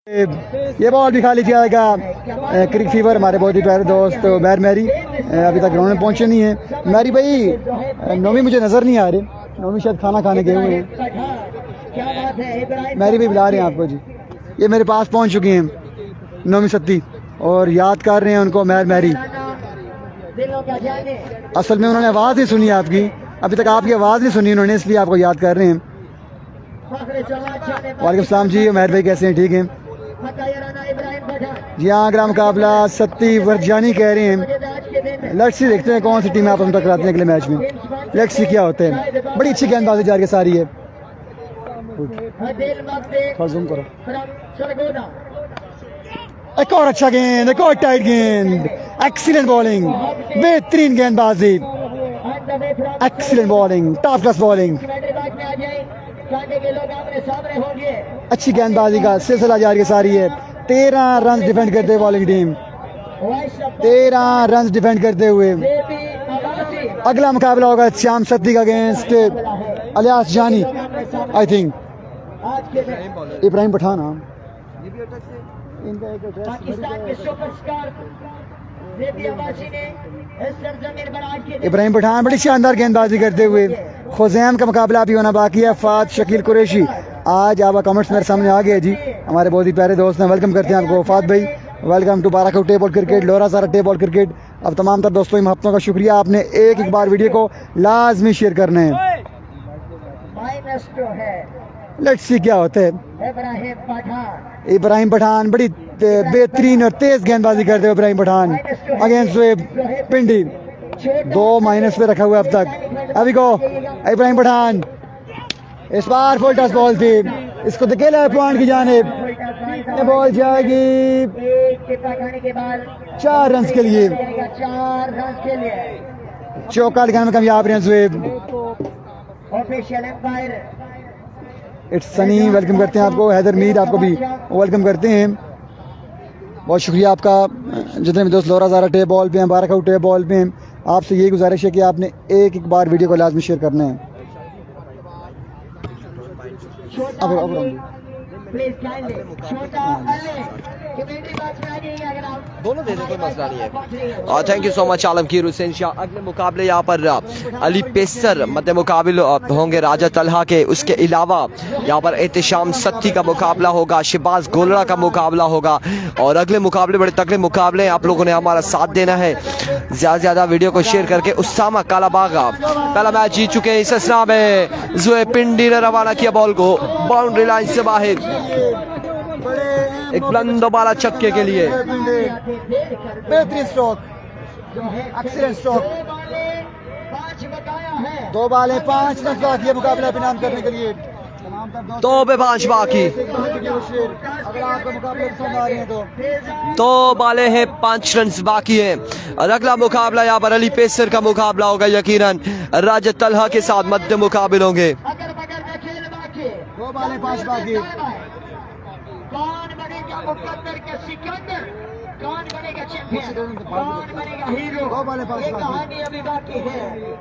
ये बॉल भी खाली जाएगा। क्रिक फीवर हमारे बहुत ही प्यारे दोस्त मैर मैरी अभी तक ग्राउंड में पहुंचे नहीं है। मैरी भाई नौमी मुझे नज़र नहीं आ रहे, नौमी शायद खाना खाने गए हुए हैं। मैरी भाई बुला रहे हैं आपको जी। ये मेरे पास पहुंच चुकी हैं नौमी सत्ती और याद कर रहे हैं उनको मैर मैरी। असल में उन्होंने आवाज़ नहीं सुनी आपकी, अभी तक आपकी आवाज़ नहीं सुनी उन्होंने, इसलिए आपको याद कर रहे हैं। वालेकुम सलाम जी, मैर भाई कैसे हैं? ठीक हैं जी हाँ। अगला मुकाबला सत्ती वर्जानी कह रहे हैं। लेट्स सी, देखते हैं कौन सी टीम आप हम तक कराते हैं अगले मैच में। लेट्स सी क्या होते हैं। बड़ी अच्छी गेंदबाजी जा रही है सारी है। जूम करो। एक और अच्छा गेंद, एक और टाइट गेंद। एक्सीलेंट बॉलिंग, बेहतरीन गेंदबाजी, excellent bowling, top class bowling. अच्छी गेंदबाजी का सिलसिला जारी सारी है। 13 रन डिफेंड करते हुए बॉलिंग टीम, 13 रन डिफेंड करते हुए। अगला मुकाबला होगा श्याम सत्ती का against Aliyas Jani. I think Ibrahim Pathan. Ibrahim Pathan बड़ी शानदार गेंदबाजी करते हुए। खुजैम का मुकाबला अभी होना बाकी है। फात शकील कुरैशी, आज आपका कमेंट्स मेरे सामने आ गया जी। हमारे बहुत ही प्यारे दोस्त हैं, वेलकम करते हैं आपको फात भाई। Welcome to Barakot tape ball cricket, Lora सारा टेप बॉल क्रिकेट। अब तमाम तर दोस्तों की महत्वों का शुक्रिया, आपने एक बार वीडियो को लाजमी शेयर करना है। लेट्स सी क्या होता है। इब्राहिम पठान बड़ी बेहतरीन और तेज गेंदबाजी करते हुए इब्राहिम पठान अगेंस्ट पिंडी। 2 माइनस पे रखा हुआ अब तक। अभी को इब्राहिम पठान, इस बार फुल टच बॉल थी, इसको धकेला पॉइंट की जानिब। ये बॉल जाएगी 4 रन के लिए। चौका लगाने में कामयाब रहे जुएब। इट्स सनी, वेलकम करते हैं आपको। हैदर मीर आपको भी वेलकम करते हैं, बहुत शुक्रिया आपका। जितने भी दोस्त लोरा ज़ारा टेप बॉल पे हैं, बाराकौट टेप बॉल पे हैं, आपसे यही गुजारिश है कि आपने एक बार वीडियो को लाजमी शेयर करना है। दोनों दे दो, कोई मसला नहीं है। और thank you so much Alamgir Hussain Shah. अगले मुकाबले यहाँ पर अली पेसर मध्य मुकाबिल होंगे राजा तलहा के। उसके अलावा यहाँ पर एहतशाम सत्ती का मुकाबला होगा, शिबाज गोलड़ा का मुकाबला होगा। और अगले मुकाबले बड़े तगड़े मुकाबले हैं, आप लोगों ने हमारा साथ देना है ज़्यादा से ज़्यादा वीडियो को शेयर करके। उसामा कालाबागा पहला मैच जीत चुके हैं इस असना में। जुए पिंडी ने रवाना किया बॉल को बाउंड्री लाइन से बाहर। एक बुलंद बाला छक्के के लिए। बेहतरीन स्ट्रोक, एक्सीलेंट स्ट्रोक। 2 बॉलें 5 रन बाकी है मुकाबला इनाम करने के लिए। 2 पे 5 बाकी। अगर आपको मुकाबले पसंद आ रहे हैं तो 2 बाले हैं 5 रन बाकी हैं। और अगला मुकाबला यहाँ पर अली पेसर का मुकाबला होगा यकीनन राजा तलहा के साथ मध्य मुकाबिल होंगे। 2 बॉलें 5 बाकी। कौन बनेगा मुकद्दर के सिकंदर, कौन बनेगा चैंपियन, कौन बनेगा हीरो, ये कहानी अभी बाकी है।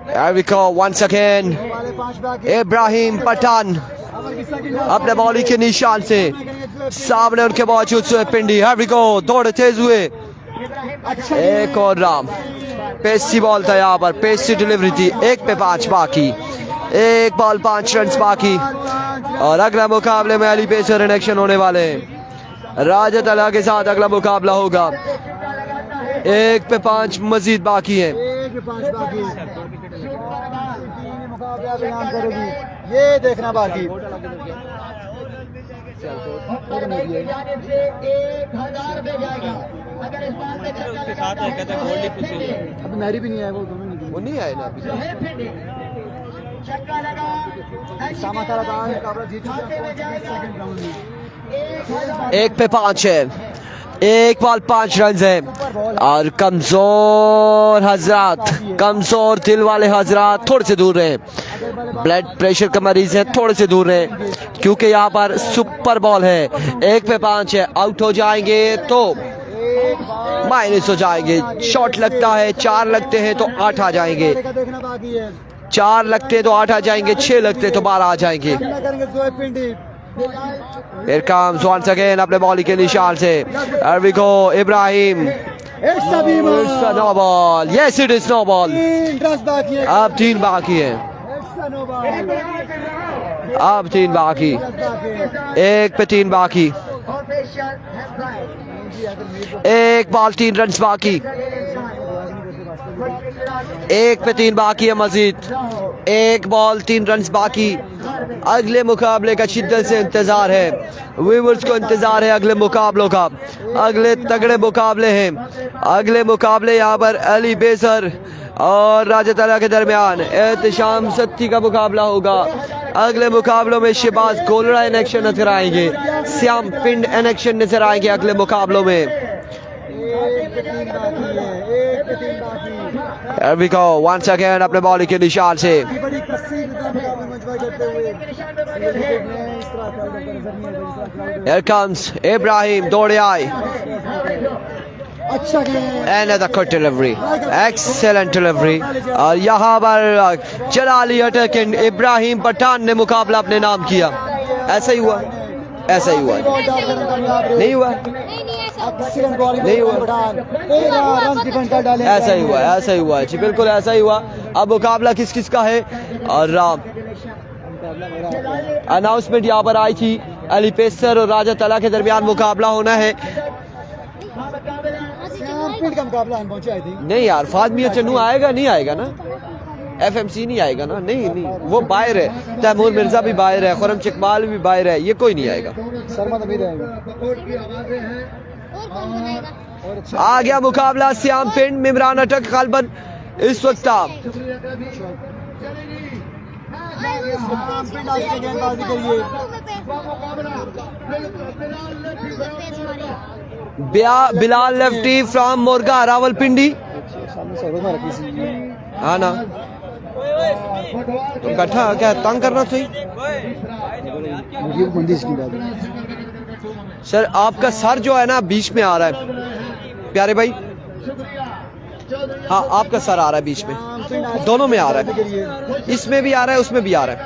Here we go once again। Ibrahim Pathan अपने बॉलिंग के निशान से सामने उनके मौजूद हुए पिंडी। Here we go, दौड़े तेज हुए। एक और राम पेसी बॉल था यहाँ पर, पेसी डिलीवरी थी। 1 पे 5 बाकी, 1 बॉल 5 रन बाकी। और अगला मुकाबले में अली पेसर इन एक्शन होने वाले हैं। राजा तलहा के साथ अगला मुकाबला होगा। 1 पे 5 मजीद बाकी है। 1 पे 5 बाकी। मुकाबला बयान करेगी, ये देखना बाकी। अभी मैरी भी नहीं आया, वो दोनों वो नहीं आए ना अभी। एक पे 5 है, 1 बॉल 5 रन है। और कमजोर हजरात, कमजोर दिल वाले हजरात थोड़े से दूर रहे, ब्लड प्रेशर का मरीज है थोड़े से दूर रहे, क्योंकि यहाँ पर सुपर बॉल है। 1 पे 5 है, आउट हो जाएंगे तो माइनस हो जाएंगे। शॉट लगता है, 4 लगते हैं तो 8 आ जाएंगे, 4 लगते तो 8 आ जाएंगे, 6 लगते तो 12 आ जाएंगे। Here comes once again अपने बॉली के निशान से Here we go Ibrahim It's a Bima. It's a no ball. Yes, it is no ball. 3 run बाकी है. अब 3 बाकी है. It's a no ball. अब 3 बाकी. बाकी. 1 पे 3 बाकी. एक बॉल 3 रन बाकी. 1 पे 3 बाकी है मजीद. 1 बॉल 3 रन बाकी. अगले मुकाबले का शिद्दत से इंतजार है. व्यूअर्स को इंतजार है अगले मुकाबलों का. अगले तगड़े मुकाबले हैं. अगले मुकाबले यहाँ पर अली पेसर और राजा तला के दरमियान एहतशाम सत्ती का मुकाबला होगा. अगले मुकाबलों में शहबाज गोलड़ा इन एक्शन नजर आएंगे. श्याम पिंड इन एक्शन नजर आएंगे अगले मुकाबलों में. Here we go once again अपने बॉलिंग के निशान से. Here comes इब्राहिम दौड़े आए. अच्छा Another good delivery, excellent delivery. और यहाँ पर जलाली अटैकिंग इब्राहिम पठान ने मुकाबला अपने नाम किया. ऐसा ही हुआ. ऐसा ही हुआ. नहीं हुआ. नहीं हुआ. ऐसा ही हुआ. ऐसा ही हुआ जी. बिल्कुल ऐसा ही हुआ. अब मुकाबला किस किस का है और अनाउंसमेंट यहाँ पर आई थी. अली पेसर और राजा तला के दरमियान मुकाबला होना है. का मुकाबला हम पहुंचे आई थी. नहीं यार फाद मियां चन्नू आएगा नहीं आएगा ना. FMC नहीं आएगा ना. नहीं वो बाहर है. तैमूर मिर्जा भी बाहर है. खुरम चिकमाल भी बाहर है. ये कोई नहीं आएगा. शर्मा तो भी रहेगा. आ गया मुकाबला श्याम पिंड मिमरान अटक गालबन इस वक्त. Bilal lefty from Morgah Rawalpindi. हाँ ना तुम बैठा क्या तंग करना सही. सर आपका सर जो है ना बीच में आ रहा है प्यारे भाई. हाँ आपका सर आ रहा है बीच में. दोनों में आ रहा है. इसमें भी आ रहा है उसमें भी आ रहा है.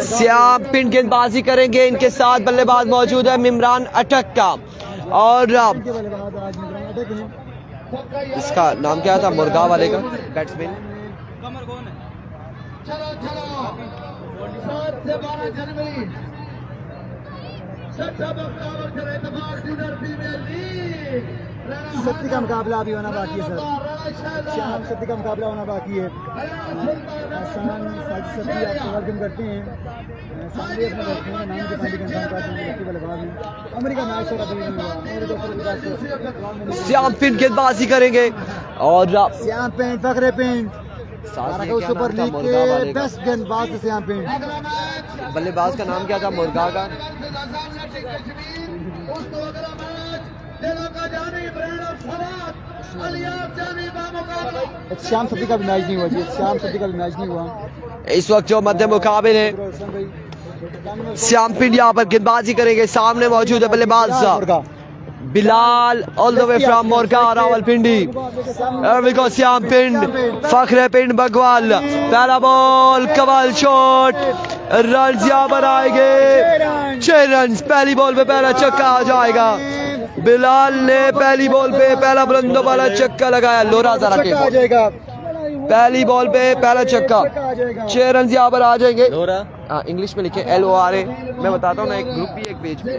श्याम पिंड गेंदबाजी करेंगे. इनके साथ बल्लेबाज मौजूद है मिमरान अटक का. और इसका नाम क्या था मुर्गा वाले का बैट्समैन. सत्ती का मुकाबला अभी होना बाकी है सर. श्याम सत्ती का मुकाबला होना बाकी है. आसान सत्ती आपको वेलकम करते हैं. सामने अपने बैट्समैन का नाम दिखाने का इंतजाम करते हैं बल्लेबाज में. अमेरिका मैच सर अभी नहीं हुआ. मेरे दोस्तों श्याम पिंड गेंदबाजी करेंगे और श्याम पिंड फखरे पिंड सुपर लीग के बेस्ट गेंदबाज श्याम पिंड. बल्लेबाज का नाम क्या था मुर्गा का. श्याम सत्ती का भी मैच नहीं हुआ जी. श्याम सत्ती का भी मैच नहीं हुआ. इस वक्त जो मध्य मुकाबले है श्याम पिंड यहाँ पर गेंदबाजी करेंगे. सामने मौजूद है बल्लेबाज Bilal all the way from Morgah Rawalpindi. श्याम पिंड फखरे पिंड बगवाल. पहला बॉल कमाल शॉट. रन यहाँ पर आएंगे 6 रन. पहली बॉल पे पहला छक्का आ जाएगा. बिलाल ने पहली बॉल पे पहला बुलंदों वाला छक्का लगाया. लोरा जरा के पहली बॉल पे पहला छक्का. 6 रन यहाँ पर आ जाएंगे. हाँ इंग्लिश में लिखे LORA. मैं बताता हूँ ना एक ग्रुप भी एक पेज पे.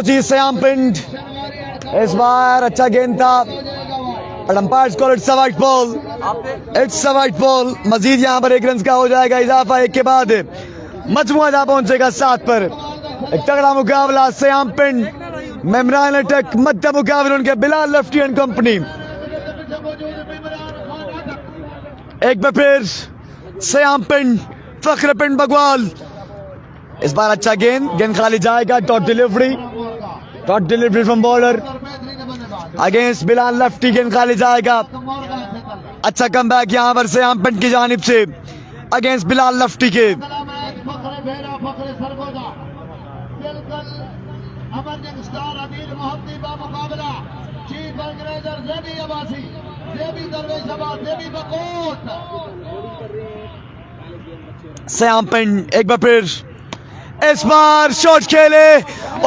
जी श्याम पिंड इस बार अच्छा गेंद था. Umpire's call it's a wide ball. It's a wide ball. Majeed यहाँ पर 1 रन का हो जाएगा इजाफा. 1 के बाद मजमुआ जहाँ पहुंचेगा 7 पर. एक तगड़ा मुकाबला श्याम पिंड मिमरान अटक. मध्य मुकाबले उनके बिलाल लेफ्टी एंड कंपनी. एक बार फिर श्याम पिंड फखरे पिंड बगवाल. इस बार अच्छा गेंद खाली जाएगा. Dot delivery from bowler against Bilal lefty. गेंद खाली जाएगा. अच्छा कमबैक यहाँ पर श्याम पिंड की जानिब से अगेंस्ट बिलाल लेफ्टी के. फंक्रेजर जेबी अब्बासी, जेबी दरवेश अब्बास, जेबी बकोट। सयाम पिंड एक बार फिर इस बार शॉट खेले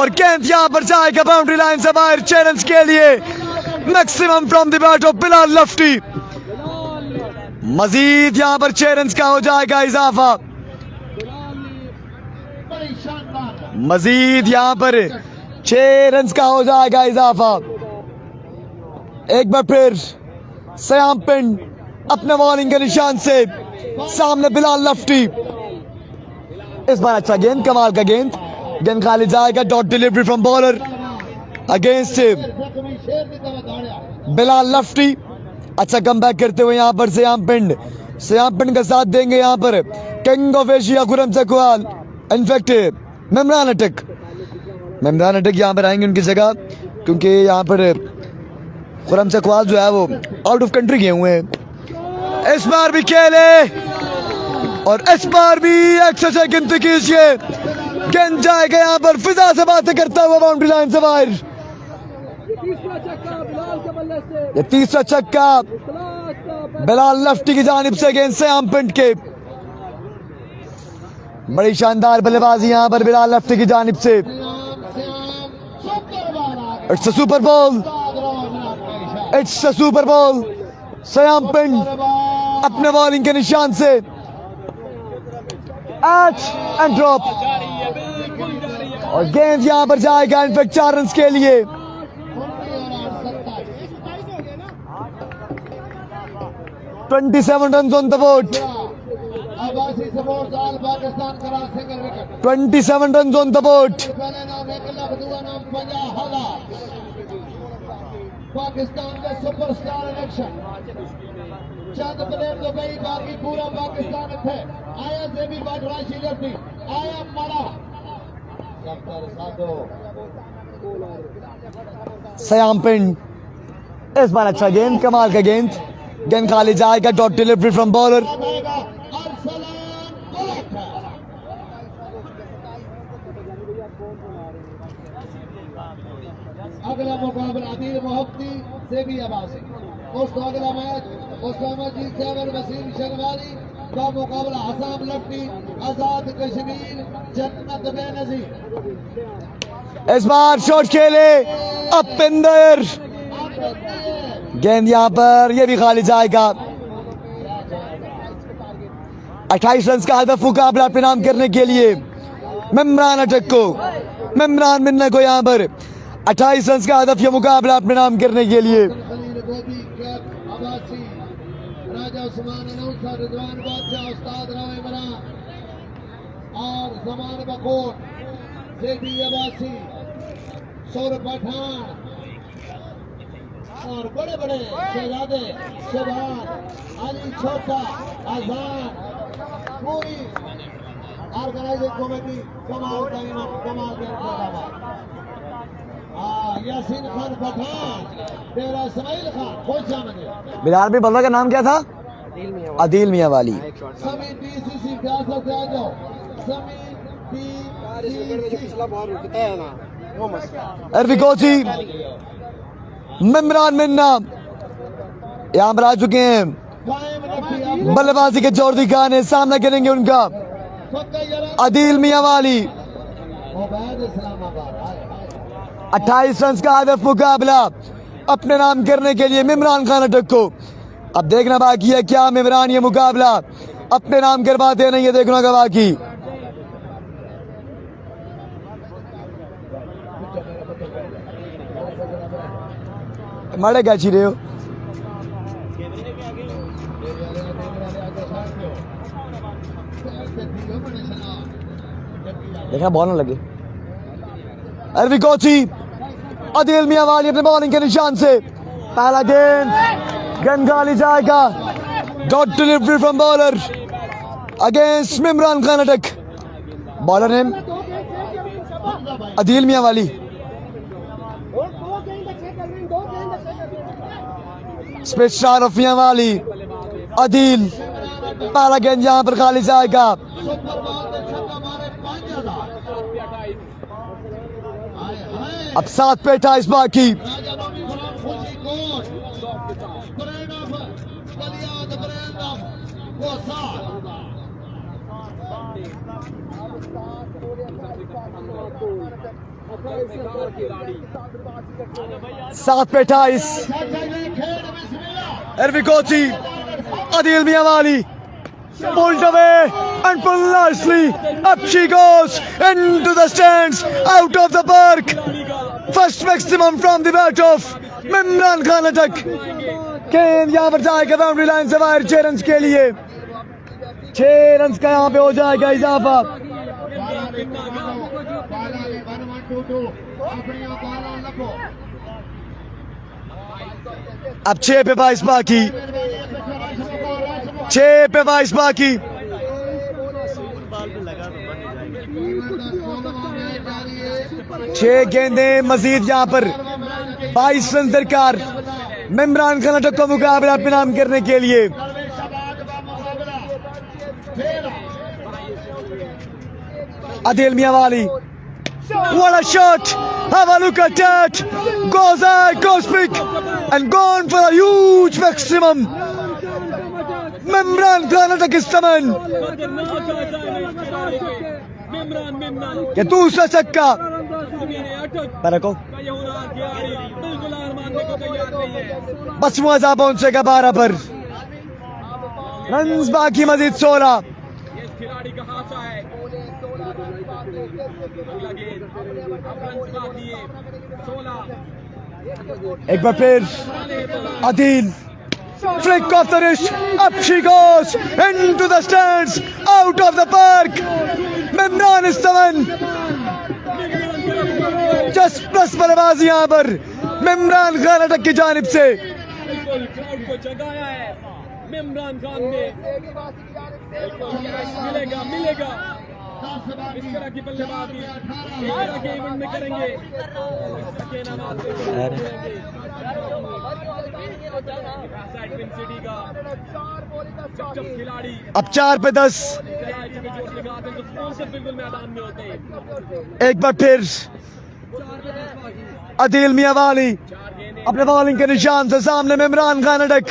और गेंद यहां पर जाएगा बाउंड्री लाइन से बाहर चैलेंज के लिए। Maximum from the bat of Bilal lefty. Majeed यहां पर चैलेंज का हो जाएगा इजाफा। बड़ी शानदार मजीद यहां पर 6 रन का हो जाएगा इजाफा। एक बार फिर सयाम पिंड अपने बॉलिंग के निशान से सामने बिलाल लफ्टी। इस बार अच्छा गेंद, कमाल का गेंद, गेंद खाली जाएगा। Dot delivery from bowler against जख्मी शेर की तरह दौड़िया। बिलाल लफ्टी। अच्छा कम बैक करते हुए यहाँ पर सयाम पिंड का साथ देंगे यहाँ पर king of Asia Khurram Chakwal, in fact मेमरान अटक यहाँ पर आएंगे उनकी जगह, क्योंकि यहाँ पर खुरम चकवाल जो है वो आउट ऑफ कंट्री गए हुए हैं। इस बार भी खेले और इस बार भी एक्स्ट्रा गिनती कीजिए। गेंद जाएगा यहाँ पर फिजा से बातें करता हुआ बाउंड्री लाइन से बाहर। ये तीसरा छक्का बिलाल लफ्टी की जानिब से गेंद सयाम पिंड के। बड़ी शानदार बल्लेबाजी यहाँ पर बिलाल लफ्टी की जानिब से। It's a super ball, it's a super ball. Siam पिंड अपने बॉलिंग के निशान से एच एंड ड्रॉप और गेंद यहां पर जाएगा इनफैक्ट 4 रन के लिए। 27 run on the board, 27 run on the board. Pakistan का सुपरस्टार इलेक्शन चंद प्लेयर तो भाई, बाकी पूरा पाकिस्तान थे। आया से भी बात राशि लफ्टी आया मारा सयाम पिंड इस बार अच्छा गेंद, कमाल का गेंद, गेंद खाली जाएगा। डॉट डिलीवरी फ्रॉम बॉलर अगला मुकाबला आदिल मोहब्बती से भी अब्बासी। उसका अगला मैच उस्तामा जी सैवर वसीम शरवाली का मुकाबला हसाम लफ्टी आजाद कश्मीर जन्नत बेनजीर। इस बार शॉट खेले अपिंदर, गेंद यहाँ पर ये भी खाली जाएगा। 28 रन का हदफ मुकाबला अपने नाम करने के लिए मेमरान अटक को, मेमरान मिन्ना को यहाँ पर 28 रन का हदफ ये मुकाबला अपने नाम करने के लिए। राजा उस्मान अनौसा, रिजवान बादशाह, उस्ताद राव इमरान और जमान बकोट, जेबी अब्बासी, सौरभ पठान और बड़े बड़े शहजादे सुभान, अली छोटा, आजाद, पूरी ऑर्गेनाइजिंग कमेटी कमाल का इनाम, कमाल का इंतजाम। यासीन खान पठान, तेरा इस्माइल खान, खुश आमदीद। बिलाल भी बल्ला का नाम क्या था? आदिल मियां वाली। समी पीसीसी सियासत से आ जाओ। समी अरबी कोची मेमरान मिन्ना यहाँ पर आ चुके हैं। बल्लेबाजी के जोर दिखाने सामना करेंगे उनका आदिल मियां वाली। 28 रन का हदफ मुकाबला अपने नाम करने के लिए इमरान खान अटक को। अब देखना बाकी है क्या इमरान ये मुकाबला अपने नाम करवाते हैं, नहीं ये देखना का बाकी। मारे क्या छी रहे हो? देखा बॉल ना लगे। अरबी कोची आदिल मियां वाली अपने बॉलिंग के निशान से पहला गेंद, गेंद गाली जाएगा। Dot delivery from bowler against Imran Khan Attock. Bowler name Adil मियां वाली। स्पेशल ऑफ मियां वाली आदिल, पहला गेंद यहां पर खाली जाएगा। अब 7 पे 28 बाकी। वो साथ 7 पे 28 Ervikochi Adil Miyawali pulled away and pulled nicely. Up she goes into the stands, out of the park. First maximum from the bat of Mimran Khan attack. केन यहाँ पर जाएगा बाउंड्री लाइन से बाहर 6 रन के लिए 6 रन का यहाँ पे हो जाएगा इजाफा अब 6 पे 22 बाकी 6 पे 22 बाकी 6 गेंदें मजीद यहाँ पर 22 रन दरकार मिमरान खान अटक का मुकाबला अपने नाम करने के लिए Adil Miyawali, what a shot! Have a look at that! Goes high, goes big, and gone for a huge maximum. Mimran Khan attack is taman. ये दूसरा छक्का को बस मजा पहुंचेगा 12 पर रन्स बाकी मजीद 16 एक बार फिर Adil flick off the wrist, up she goes into the stands, out of the park. Mimran is the one. Just plus बल्लेबाजी यहाँ पर मिमरान खान अटक की जानिब से मिमरान खान ने मिलेगा इस तरह की बल्लेबाजी इस तरह के इवेंट में करेंगे अब 4 पे 10 एक बार फिर अदील मियावाली अपने बॉलिंग के निशान से सामने मिमरान खान अटक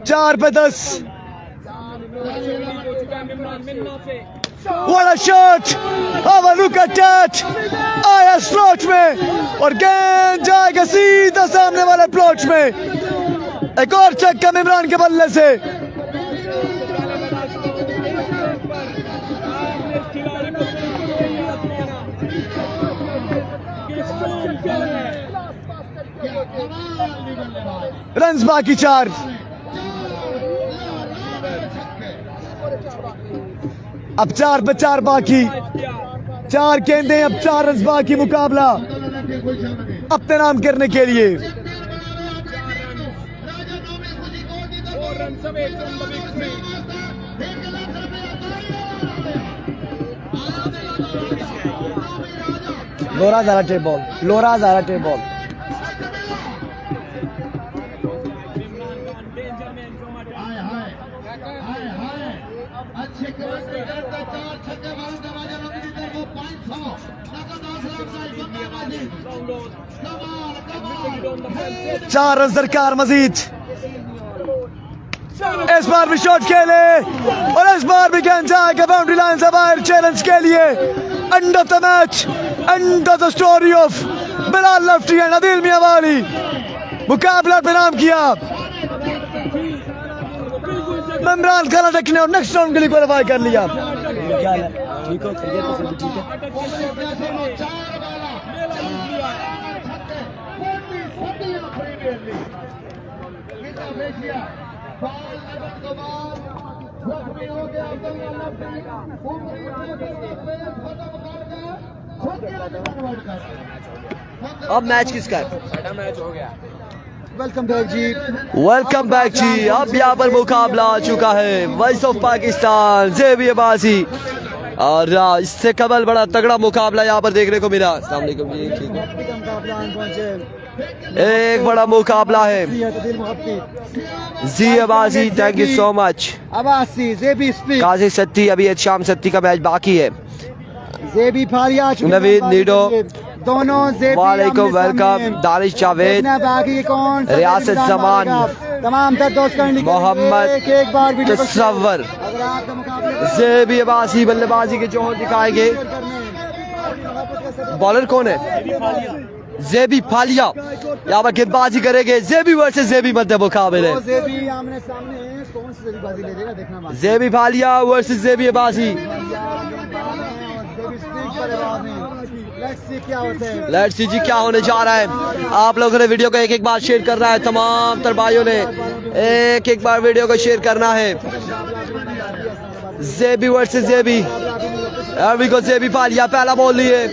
4 पे 10 What a shot! Have a look at that! आया स्लॉट में और गेंद जाएगा सीधा सामने वाले प्लॉट में एक और छक्का मिमरान के बल्ले से रन्स बाकी 4 अब 4 पे 4 बाकी 4 गेंदें अब 4 रन बाकी मुकाबला अपने नाम करने के लिए लोरा ज़ारा टेप बॉल अच्छे चार रन दरकार मजीद इस बार भी शॉट खेले और इस बार भी गेंद जाएगा बाउंड्री लाइन से बाहर चैलेंज के लिए end of the match end of the story of Bilal lefty and Adeel Mianwali मुकाबला पे नाम किया मिमरान खान अटक ने और नेक्स्ट राउंड के लिए क्वालिफाई कर लिया ठीक हो ठीक है अब मैच किसका है? मैच हो गया। वेलकम बैक जी अब यहाँ पर मुकाबला आ चुका है वॉइस ऑफ पाकिस्तान ज़ेवियर बाजी और इससे कबल बड़ा तगड़ा मुकाबला यहाँ पर देखने को मिला। अस्सलाम वालेकुम जी, ठीक है, एक बड़ा मुकाबला है ज़ेवियर बाजी, थैंक यू सो मच। काजी सत्ती अभी शाम सत्ती का मैच बाकी है। नवीद नीडो दोनों वालेकुम वेलकम, दानिश जावेद, रियासत जमान, तमाम तर दोस्त का मोहम्मद एक बार वीडियो को तस्वर अगर आपका मुकाबला ज़ेबी अब्बासी बल्लेबाजी के जोहर दिखाएंगे। बॉलर कौन है? ज़ेबी फालिया यहाँ पर गेंदबाजी करेंगे। ज़ेबी वर्सेस ज़ेबी मध्य मुकाबले। ज़ेबी आमने सामने हैं, कौन सी ज़ेबी बाजी ले लेगा देखना बाकी। ज़ेबी फालिया वर्सेस ज़ेबी अब्बासी। क्या होता है, लेट्स सी जी क्या होने जा रहा है। आप लोगों ने वीडियो को एक एक बार शेयर करना है। तमाम तर भाइयों ने एक एक बार वीडियो को शेयर करना है। ज़ेबी वर्सेस ज़ेबी। अभी को ज़ेबी फालिया पहला बॉल लिए।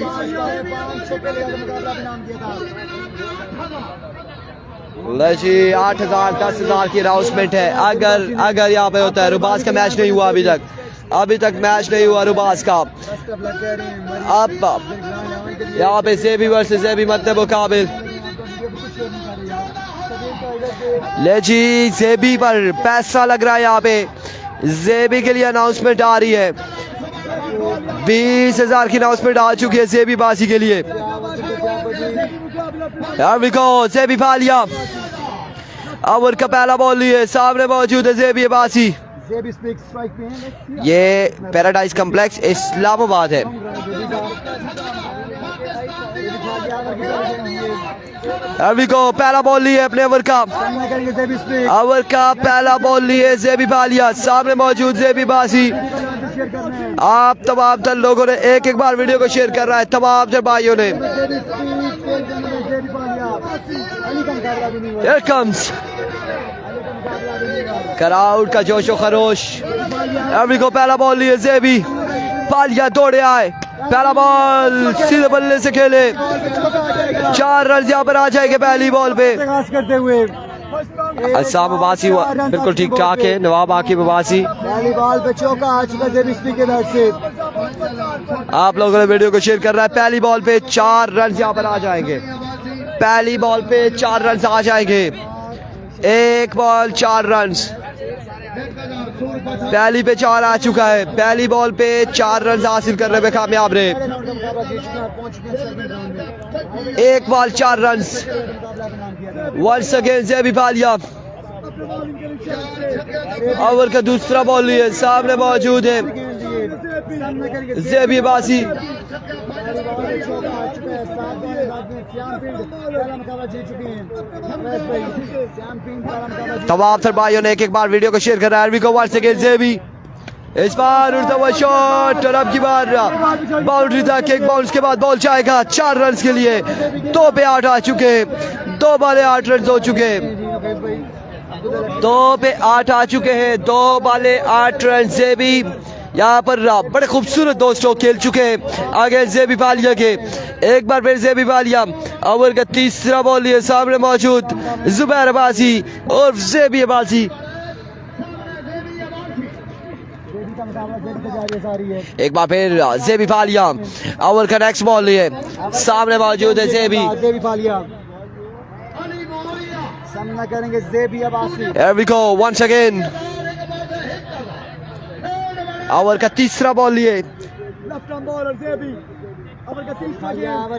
ले जी 8,000 10,000 की अनाउंसमेंट है। अगर यहाँ पे होता है। रुबास का मैच नहीं हुआ अभी तक मैच नहीं हुआ रुबास का। अब यहाँ पे ज़ेबी वर्सेस ज़ेबी मध्य मुकाबिल। ले जी ज़ेबी पर पैसा लग रहा है। यहाँ पे ज़ेबी के लिए अनाउंसमेंट आ रही है। 20,000 की अनाउंसमेंट आ चुकी है ज़ेबी बासी के लिए। ज़ेबी फालिया ओवर का पहला बॉल लिए। सामने मौजूद है ज़ेबी बासी। ये पैराडाइज कॉम्प्लेक्स इस्लामाबाद है। अभी को पहला बॉल लिए अपने ओवर का पहला बॉल लिए ज़ेबी फालिया। सामने मौजूद ज़ेबी बासी। आप तमाम तर लोगों ने एक एक बार वीडियो को शेयर कर रहा है। तमाम तर भाइयों ने। Here comes क्राउड का जोशो खरोश। अभी को पहला बॉल लिए ज़ेबी फालिया दौड़े आए। पहला बॉल सीधे बल्ले से खेले। 4 रन यहाँ पर आ जाएंगे पहली बॉल पे। करते हुए असाम अब्बासी बिल्कुल ठीक ठाक है। नवाब आकिब अब्बासी पहली बॉल पे चौका आ चुका ज़ेबी के बैट से। आप लोगों ने वीडियो को शेयर कर रहा है। पहली बॉल पे 4 रन यहाँ पर आ जाएंगे। पहली बॉल पे 4 रन आ जाएंगे। एक बॉल 4 रन। पहली पे 4 आ चुका है। पहली बॉल पे 4 रन हासिल करने में कामयाब रहे। एक बॉल 4 रन। वंस अगेन ज़ेबी फालिया ओवर का दूसरा बॉल लिए। सामने मौजूद है ज़ेबी अब्बासी। तमाम तर भाइयों ने एक एक बार वीडियो को शेयर कर रहा है। वंस अगेन ज़ेबी इस बार उड़ता हुआ शॉट और अब की बार बाउंड्री तक एक बाउंस के बाद बॉल जाएगा 4 रन के लिए। 2 पे 8 आ चुके। 2 बाले 8 रन हो चुके। 2 पे 8 आ चुके हैं। 2 बाले 8 रन। ज़ेबी यहाँ पर बड़े खूबसूरत दोस्तों खेल चुके हैं आगे ज़ेबी फालिया के। एक बार फिर ज़ेबी फालिया ओवर का तीसरा बॉल लिए। सामने मौजूद ज़ुबैर अब्बासी और ज़ेबी अब्बासी। एक बार फिर ज़ेबी फालिया ओवर का नेक्स्ट बॉल लिए। सामने मौजूद है ज़ेबी फालिया। सामना करेंगे ज़ेबी Abbasi. Here we go once again। Over का तीसरा बॉल लिए। ओवर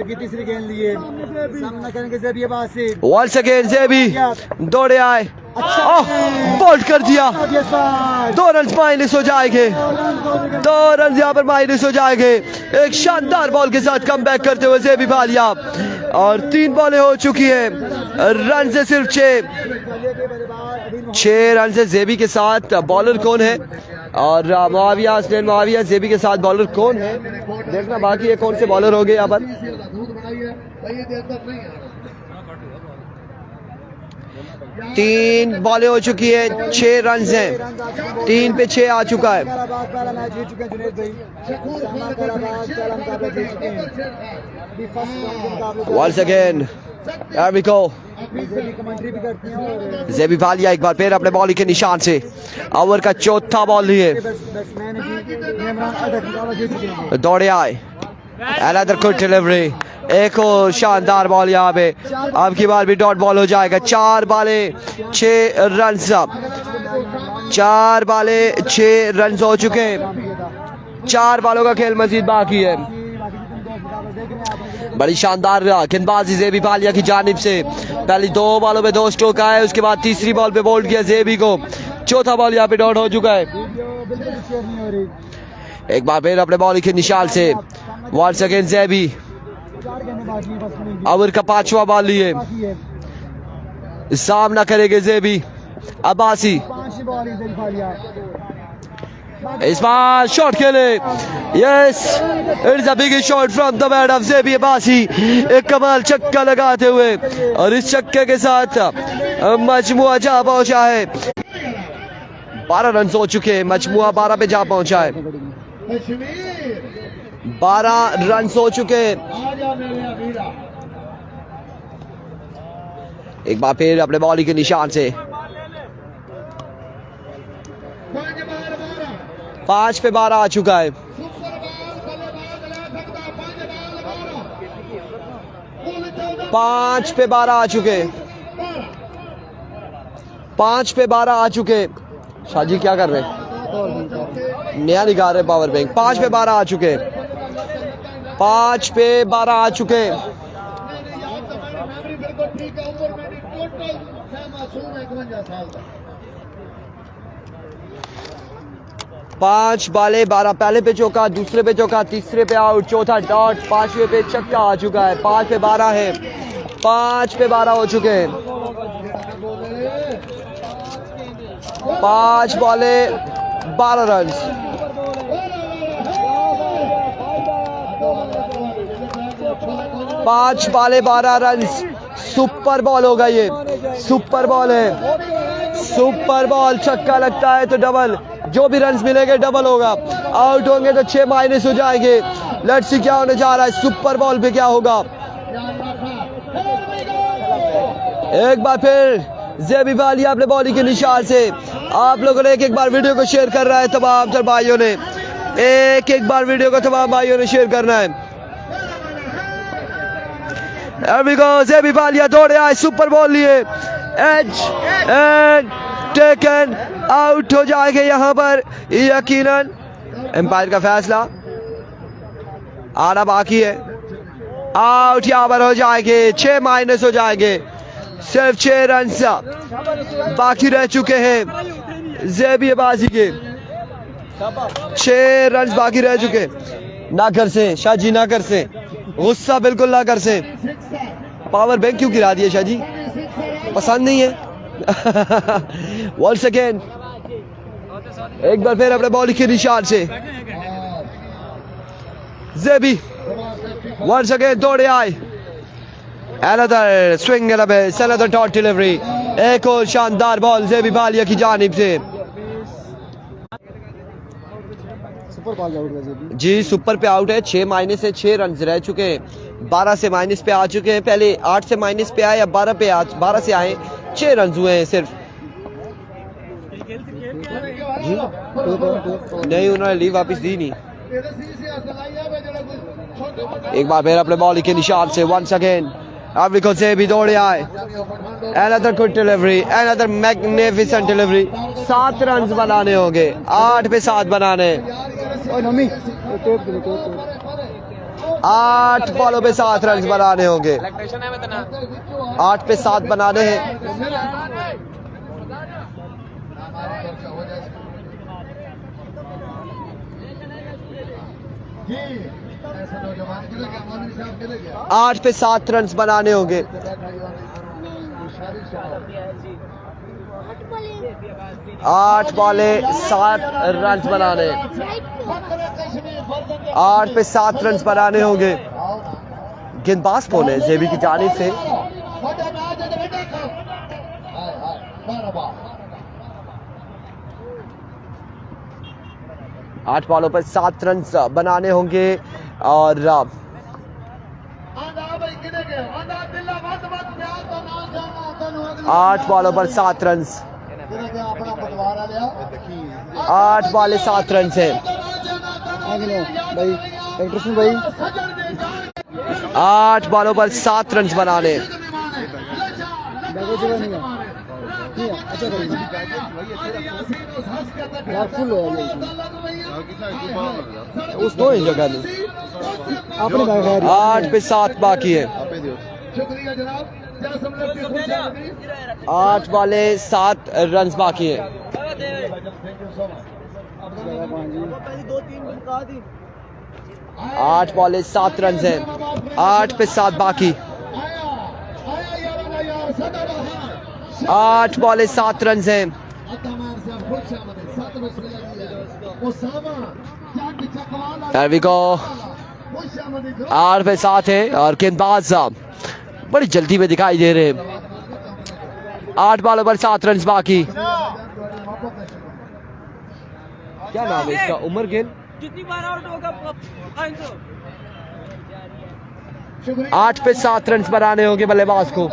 की तीसरी गेंद लिए। सामना करेंगे ज़ेबी अब्बासी। Once again ज़ेबी दौड़े आए। बोल्ड कर दिया। 2 रन माइनस हो जाएंगे। 2 रन यहाँ पर माइनस हो जाएंगे। एक शानदार बॉल के साथ कम बैक करते हुए ज़ेबी फालिया और 3 बॉलें हो चुकी है। रन से सिर्फ 6 रन से। ज़ेबी के साथ बॉलर कौन है और मुआविया हसनैन मुआविया ज़ेबी के साथ बॉलर कौन है देखना बाकी है। कौन से बॉलर हो गए यहाँ पर? 3 बॉलें हो चुकी है। 6 रन हैं। 3 पे 6 आ चुका है। Once again here we go। ज़ेबी फालिया एक बार फिर अपने बॉलिंग के निशान से ओवर का चौथा बॉल लिए। दौड़े आए। Another good delivery। एक और शानदार बॉल यहाँ पे। अब की बार भी डॉट बॉल हो जाएगा। 4 बाले 6 रन। 4 बाले 6 रन हो चुके। 4 बालों का खेल मजीद बाकी है। बड़ी शानदार गेंदबाजी ज़ेबी बालिया की जानिब से। पहली 2 बॉलों में 2 स्ट्रोक आए, उसके बाद तीसरी बॉल पे बोल्ड किया ज़ेबी को। चौथा बॉल यहाँ पे डॉट हो चुका है। एक बार फिर अपने बॉलिंग के निशान से वंस अगेन ज़ेबी। ओवर का 5वां बॉल लिए, सामना करेंगे ज़ेबी। अब्बासी इस बार शॉट खेले, yes it's a big shot from the bat of ज़ेबी अब्बासी। एक कमाल छक्का लगाते हुए और इस छक्के के साथ मजमुआ जा पहुंचा है। 12 रन हो चुके हैं, मजमुआ 12 पे जा पहुंचा है। 12 रन हो चुके हैं। एक बार फिर अपने बॉलिंग के निशान से 5 पे 12 आ चुका है। 5 पे 12 आ चुके, 5 पे 12 आ चुके। शाहजी क्या कर रहे हैं? नया निकाल रहे पावर बैंक। 5 पे 12 आ चुके, 5 पे 12 आ चुके। 5 बाले 12, पहले पे चौका, दूसरे पे चौका, तीसरे पे आउट, चौथा डॉट, 5वें पे छक्का आ चुका है। 5 पे 12 है, 5 पे 12 हो चुके हैं। 5 बॉले 12 रन। 5 बॉले 12 रन। सुपर बॉल होगा ये, सुपर बॉल है, सुपर बॉल। छक्का लगता है तो डबल, जो भी रन मिलेंगे डबल होगा। आउट होंगे तो 6 माइनस हो जाएंगे। लेट्स सी क्या होने जा रहा है, सुपर बॉल पे क्या होगा। एक बार फिर ज़ेबी बालिया अपने बॉलिंग के निशान से। आप लोगों ने एक बार वीडियो को शेयर कर रहा है, तमाम भाइयों ने एक बार वीडियो को तमाम भाइयों ने शेयर करना है। There we go, ज़ेबी बालिया दौड़े आए, सुपर बॉल लिए, एज एंड टेकन आउट हो जाएंगे यहाँ पर यकीनन। एम्पायर का फैसला आना बाकी है। आउट यहाँ पर हो जाएंगे, 6 माइनस हो जाएंगे। सिर्फ 6 रन बाकी रह चुके हैं ज़ेबी बाजी के। 6 रन बाकी रह चुके। ना कर से शाहजी, ना कर से, गुस्सा बिल्कुल ना कर से। पावर बैंक क्यों गिरा दिया शाहजी, पसंद नहीं है। वंस अगेन एक बार फिर अपने बॉलिंग के निशान से ज़ेबी वंस अगेन दौड़े आए। Another swing and a miss, another dot delivery। एक और शानदार बॉल ज़ेबी बालिया की जानिब से। सुपर बॉल आउट है ज़ेबी जी, सुपर पे आउट है। 6 माइनस है, 6 रन रह चुके हैं। 12 से माइनस पे आ चुके हैं। पहले 8 से माइनस पे आए, अब 12 से आए। 6 रन हुए हैं सिर्फ। नहीं, उन्होंने लीव वापस दी नहीं। एक बार फिर अपने बॉलिंग के निशान से वंस अगेन अब्रिको ज़ेबी दौड़े आए। Another good delivery, another magnificent delivery। 7 run बनाने होंगे, 8 पे 7 बनाने। 8 बॉलों पे 7 रन बनाने होंगे। 8 पे 7 बनाने हैं। आठ पे 7 रन बनाने होंगे। 8 बॉले 7 रन बनाने। 8 पे 7 रन बनाने होंगे। गेंदबाज कौन है ज़ेबी की जानिब से? 8 बॉलों पर 7 रन बनाने होंगे और 8 बॉलों पर 7 रन। 8 बॉले 7 रन है। 8 बॉलों पर 7 रन बनाने। अच्छा फुल हो उस दो ही जगह नहीं। आपने कहा खैर 8 पे 7 बाकी है। शुक्रिया जनाब। 8 वाले 7 रन बाकी है। 8 वाले 7 रन हैं। 8 पे 7 बाकी। 8 वाले 7 रन हैं। There we go। 8 पे 7 है और गेंदबाज बड़ी जल्दी में दिखाई दे रहे हैं। 8 बॉलों पर 7 रन बाकी। क्या नाम है इसका? उमर गेल। जितनी बार आउट होगा 8 पे 7 रन बनाने होंगे बल्लेबाज को।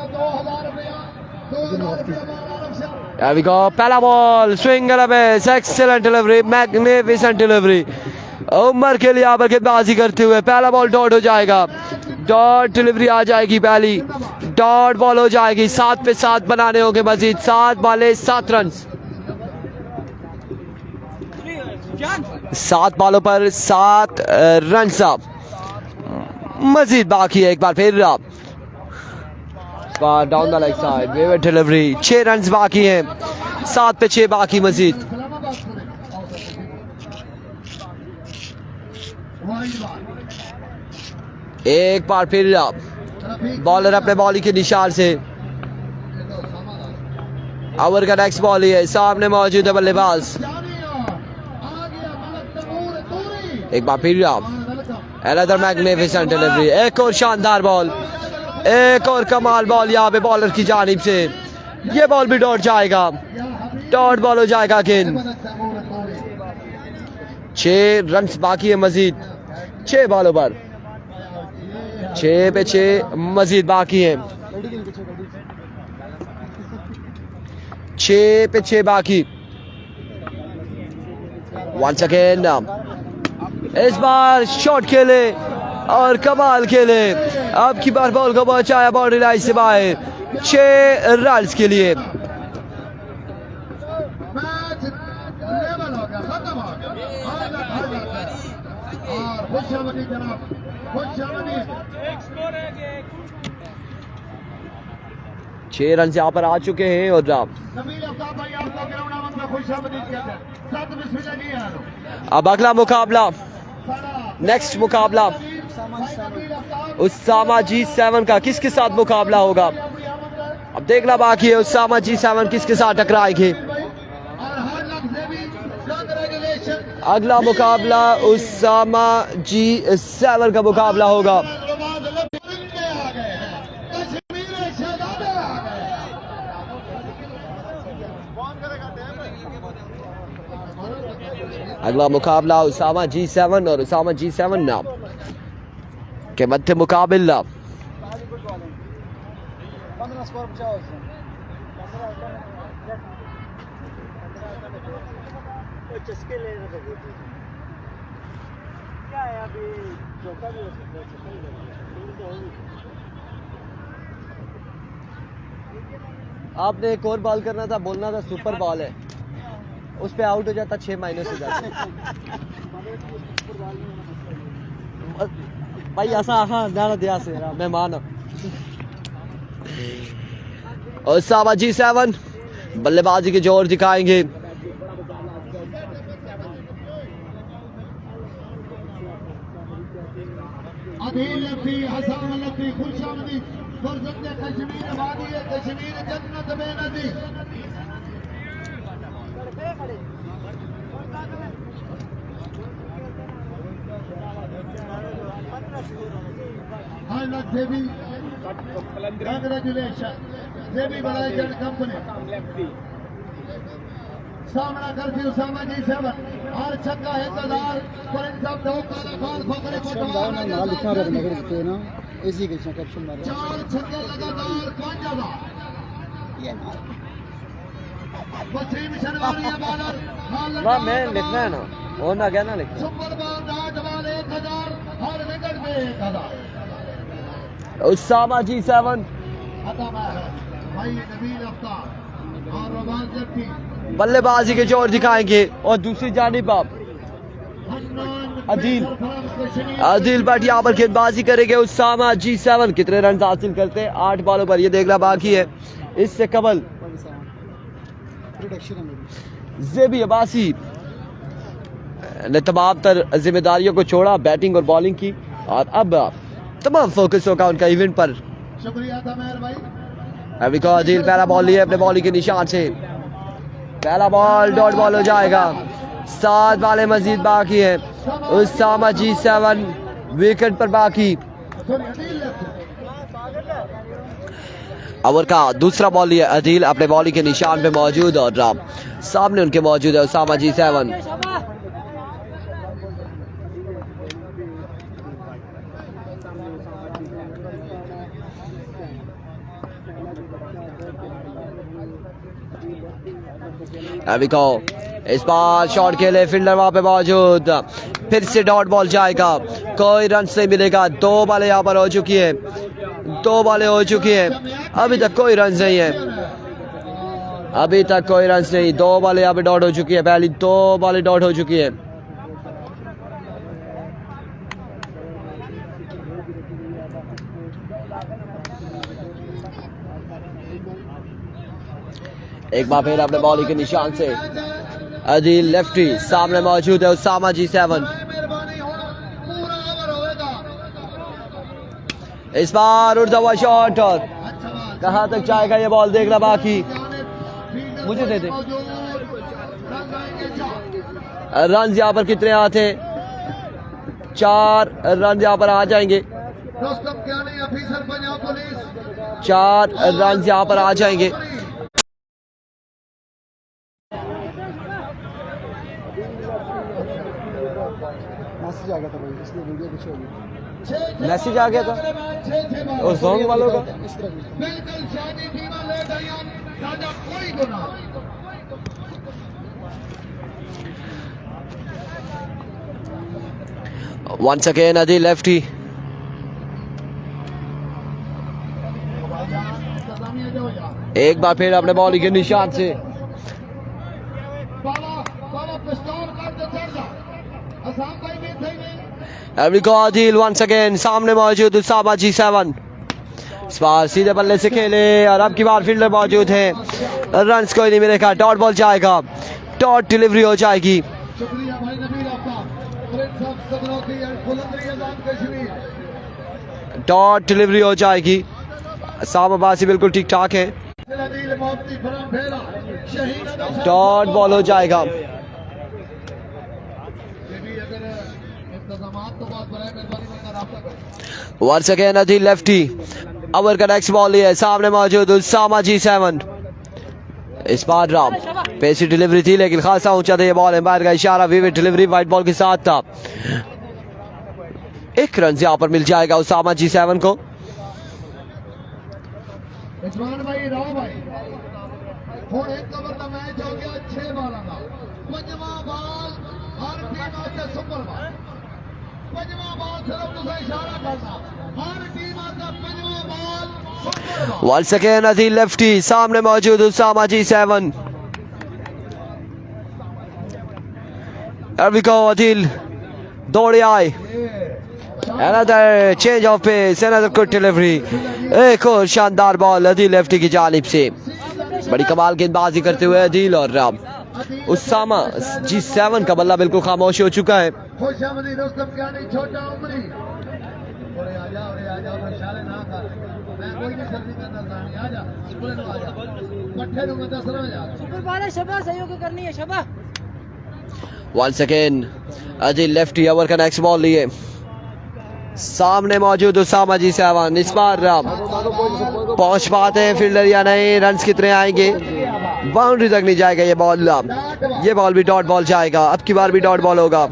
There we go। पहला ball swing and miss, excellent delivery, magnificent delivery. Umar के लिए यहाँ पर गेंदबाजी करते हुए पहला बॉल डॉट हो जाएगा। डॉट डिलीवरी आ जाएगी, पहली डॉट बॉल हो जाएगी। 7 पे 7 बनाने होंगे मजीद। 7 बॉले 7 रन। 7 बॉलों पर 7 रन मजीद बाकी है। एक बार फिर डाउन द लेग साइड, वेवेट डिलीवरी। 6 रन बाकी हैं। 7 पे 6 बाकी मजीद। एक बार फिर बॉलर अपने बॉलिंग के निशान से। ओवर का नेक्स्ट बॉल ही है। सामने मौजूद है बल्लेबाज। एक बार फिर अनदर मैग्निफिसेंट डिलीवरी। एक और शानदार बॉल, एक और कमाल बॉल यहाँ पे बॉलर की जानिब से। ये बॉल भी डॉट जाएगा, डॉट बॉल हो जाएगा गेंद। 6 रन बाकी है मजीद। 6 बॉलों पर 6 पे 6 मजीद बाकी है। 6 पे 6 बाकी। वंस अगेन इस बार शॉट खेले और कमाल खेले। अब की बार बॉल को पहुंचाया बाउंड्री लाइन से बाहर। 6 रन के लिए। मैच लेवल हो गया, खत्म हो गया। और खुशामदी जनाब, खुशामदी। 6 रन यहाँ पर आ चुके हैं और नबील अफ्ताब भाई आपको ग्राउंड आमद में खुशामदी कहते हैं। साथ बिस्मिल्लाह जी आलो। अब अगला मुकाबला, नेक्स्ट मुकाबला उसामा G7 का किसके साथ मुकाबला होगा अब देखना बाकी है। उसामा G7 किसके साथ टकराएंगे। अगला मुकाबला उसामा G7 का मुकाबला होगा। अगला मुकाबला उसामा G7 और उसामा G7 नाम के मध्य मुकाबला। आपने एक और बॉल करना था, बोलना था सुपर बॉल है, उस पे आउट हो जाता 6 माइनस हो जाता भाई। ऐसा हाँ ना दिया से मेहमान। उसामा G7 बल्लेबाजी के जोर दिखाएंगे। अदील लफ्ती, हसन लफ्ती, खुशामदी, फुर्सत कश्मीर वादी है, कश्मीर जन्नत में नदी। हालत देवी, कंग्रेचुलेशन देवी बड़ाई जन कंपनी। सामना करती उसामा G7 और छक्का है इंतजार पर इंसाफ दो काला खान खोखरे को नाल लिखा रहा नगर के ना इसी के कैप्शन मार 4 छक्के लगातार 5000। ये ना वसीम शनवारी है बॉलर। वाह मैं लिखना है ना और ना क्या ना लिखना। सुपर बॉल डाट बॉल 1000 और विकेट में 1000। उसामा G7 खत्म है भाई नबील अफ्ताब। और रोमान जट्टी बल्लेबाजी के जोर दिखाएंगे और दूसरी जानिब आदिल भट्ट यहाँ पर गेंदबाजी करेंगे। उसामा G7 कितने रन हासिल करते हैं 8 बॉलों पर, ये देखना बाकी है। इससे कबल ज़ेबी अब्बासी ने तमाम तर जिम्मेदारियों को छोड़ा, बैटिंग और बॉलिंग की, और अब तमाम फोकस होगा उनका इवेंट पर। शुक्रिया था मेहर भाई। अभी को आदिल पहला बॉल लिया अपने बॉलिंग के निशान से, पहला बॉल डॉट बॉल हो जाएगा। 7 बॉलें मजीद बाकी है। उसामा G7 विकेट पर बाकी। ओवर का दूसरा बॉल लिया अदील अपने बॉलिंग के निशान पे मौजूद, और सामने उनके मौजूद है उसामा G7। अभी को इस बार शॉट खेले फील्डर वहां पे मौजूद, फिर से डॉट बॉल जाएगा, कोई रन नहीं मिलेगा। 2 बॉलें यहाँ पर हो चुकी है, 2 बॉलें हो चुकी है, अभी तक कोई रन नहीं है, अभी तक कोई रन नहीं। 2 बॉलें यहाँ पे डॉट हो चुकी है, पहली 2 बॉलें डॉट हो चुकी है। एक बार फिर अपने बॉलिंग के निशान से अदील लेफ्टी, सामने मौजूद है उसामा G7। इस बार उड़ता हुआ शॉट, और कहां तक जाएगा ये बॉल देखना बाकी। मुझे दे दे। रन यहाँ पर कितने आते हैं? 4 रन यहाँ पर आ जाएंगे, 4 रन यहाँ पर आ जाएंगे। मैसेज आ गया था भाई, इसलिए वीडियो कुछ होगी। मैसेज आ गया था और सॉन्ग वालों का। इस तरह बिल्कुल शादी टीमा ले गया, राजा कोई गुनाह। Once again Adil lefty, एक बार फिर अपने बॉलिंग के निशान से एवरिको आदिल once again सामने मौजूद उसामा G7। इस बार सीधे बल्ले से खेले, और अब की बार फील्डर मौजूद है, रन कोई नहीं मिलेगा, डॉट बॉल जाएगा, डॉट डिलीवरी हो जाएगी। शुक्रिया भाई नबील आपका, prince of Sadrauti and Bulandri Azad Kashmir. Dot delivery हो जाएगी। साम अब्बासी बिल्कुल ठीक ठाक है, डॉट बॉल हो जाएगा। Once again Adeel lefty, over का नेक्स्ट बॉल है, सामने मौजूद उसामा G7। इस बार पेसी डिलीवरी थी लेकिन खासा ऊंचा था ये बॉल, एम्पायर का इशारा, विविड डिलीवरी वाइट बॉल के साथ था। 1 रन यहाँ पर मिल जाएगा उसामा G7 को। इस्मान भाई राव भाई हुण 1 ओवर का मैच हो गया, 6 बॉलां दा 5वां बॉल हर टीम वास्ते सुपर बॉल, 5वां बॉल सिर्फ तुसां इशारा करना, हर टीम वास्ते 5वां ball super ball. Once again Adeel lefty, सामने मौजूद Usama G7। Here we go, Adeel दौड़े आए, another change of pace, another good delivery, एक और शानदार बॉल अदील लेफ्टी की जानिब से। बड़ी कमाल गेंदबाजी करते हुए अदील, और उसामा G7 का बल्ला बिल्कुल खामोश हो चुका है। खुशामदी रुस्तम क्या छोटा उमरी, ओरे आजा इशारे ना कर, मैं कोई नहीं सर्दी में नजरानी, आजा स्कूल में आजा, पट्टे नु मैं 10 रन जा सुपर बाल शबा सहयोग करनी है शबा। Once again Adeel lefty, over का नेक्स्ट बॉल लिए, सामने मौजूद उसामा G7। इस बार पहुंच पाते हैं फील्डर या नहीं, रन्स कितने आएंगे? बाउंड्री तक नहीं जाएगा ये बॉल, ये बॉल भी डॉट बॉल जाएगा, अब की बार भी डॉट बॉल होगा।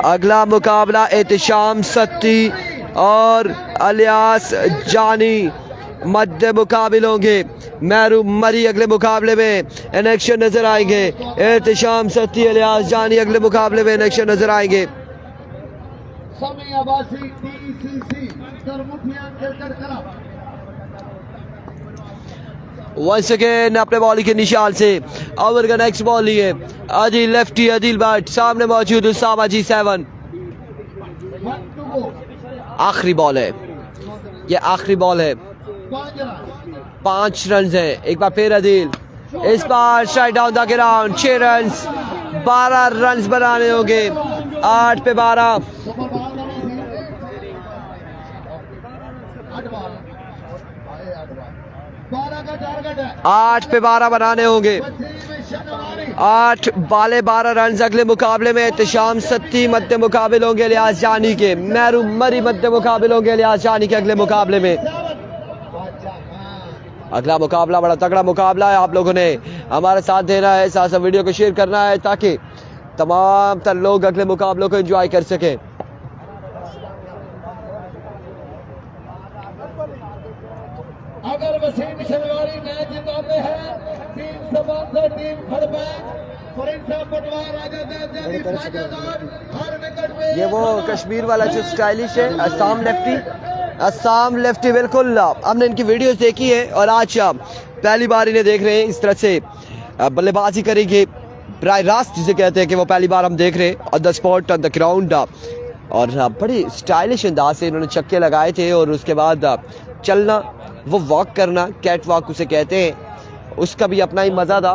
अगला मुकाबला एहतिशाम सत्ती और अलियास जानी मध्य मुकाबिल होंगे। महरूब मरी अगले मुकाबले में इन एक्शन नजर आएंगे, एहतिशाम सत्ती अलियास जानी अगले मुकाबले में इन एक्शन नजर आएंगे। Sami Abbasi TCC Tarmuthiyan cricket club once again अपने बॉल के निशान से ओवर का नेक्स्ट बॉल लिए आदिल लेफ्टी आदिल बैट सामने मौजूद उसामा G7। आखिरी बॉल है, ये आखिरी बॉल है। 5 रन है। एक बार फिर आदिल, इस बार strike down the ground. 6 run, 12 run बनाने होंगे। 8 पे 12। 8 पे 12 बनाने होंगे। 8 बाले 12 रन। अगले मुकाबले में एहतशाम सत्ती मध्य मुकाबले होंगे लियाज जानी के। मेहरू मरी मध्य मुकाबले होंगे लियाज जानी के अगले मुकाबले में। अगला मुकाबला बड़ा तगड़ा मुकाबला है। आप लोगों ने हमारे साथ देना है, साथ साथ वीडियो को शेयर करना है ताकि तमाम तर लोग अगले मुकाबलों को एंजॉय कर सके। अगर वसीम शनवारी मैच जिताते हैं, टीम स्पॉन्सर टीम खड़बैंक और इनसा पटवार हर विकेट पे ये वो कश्मीर वाला जो स्टाइलिश है असम लेफ्टी, असम लेफ्टी बिल्कुल हमने इनकी वीडियोस देखी है और आज पहली बार इन्हें देख रहे हैं। इस तरह से बल्लेबाजी करेंगे प्राय रास्त जिसे कहते हैं कि वो पहली बार हम देख रहे हैं on the spot on the ground. और बड़ी स्टाइलिश अंदाज से इन्होंने छक्के लगाए थे और उसके बाद चलना, वो वॉक करना, कैट वॉक उसे कहते हैं, उसका भी अपना ही मज़ा था।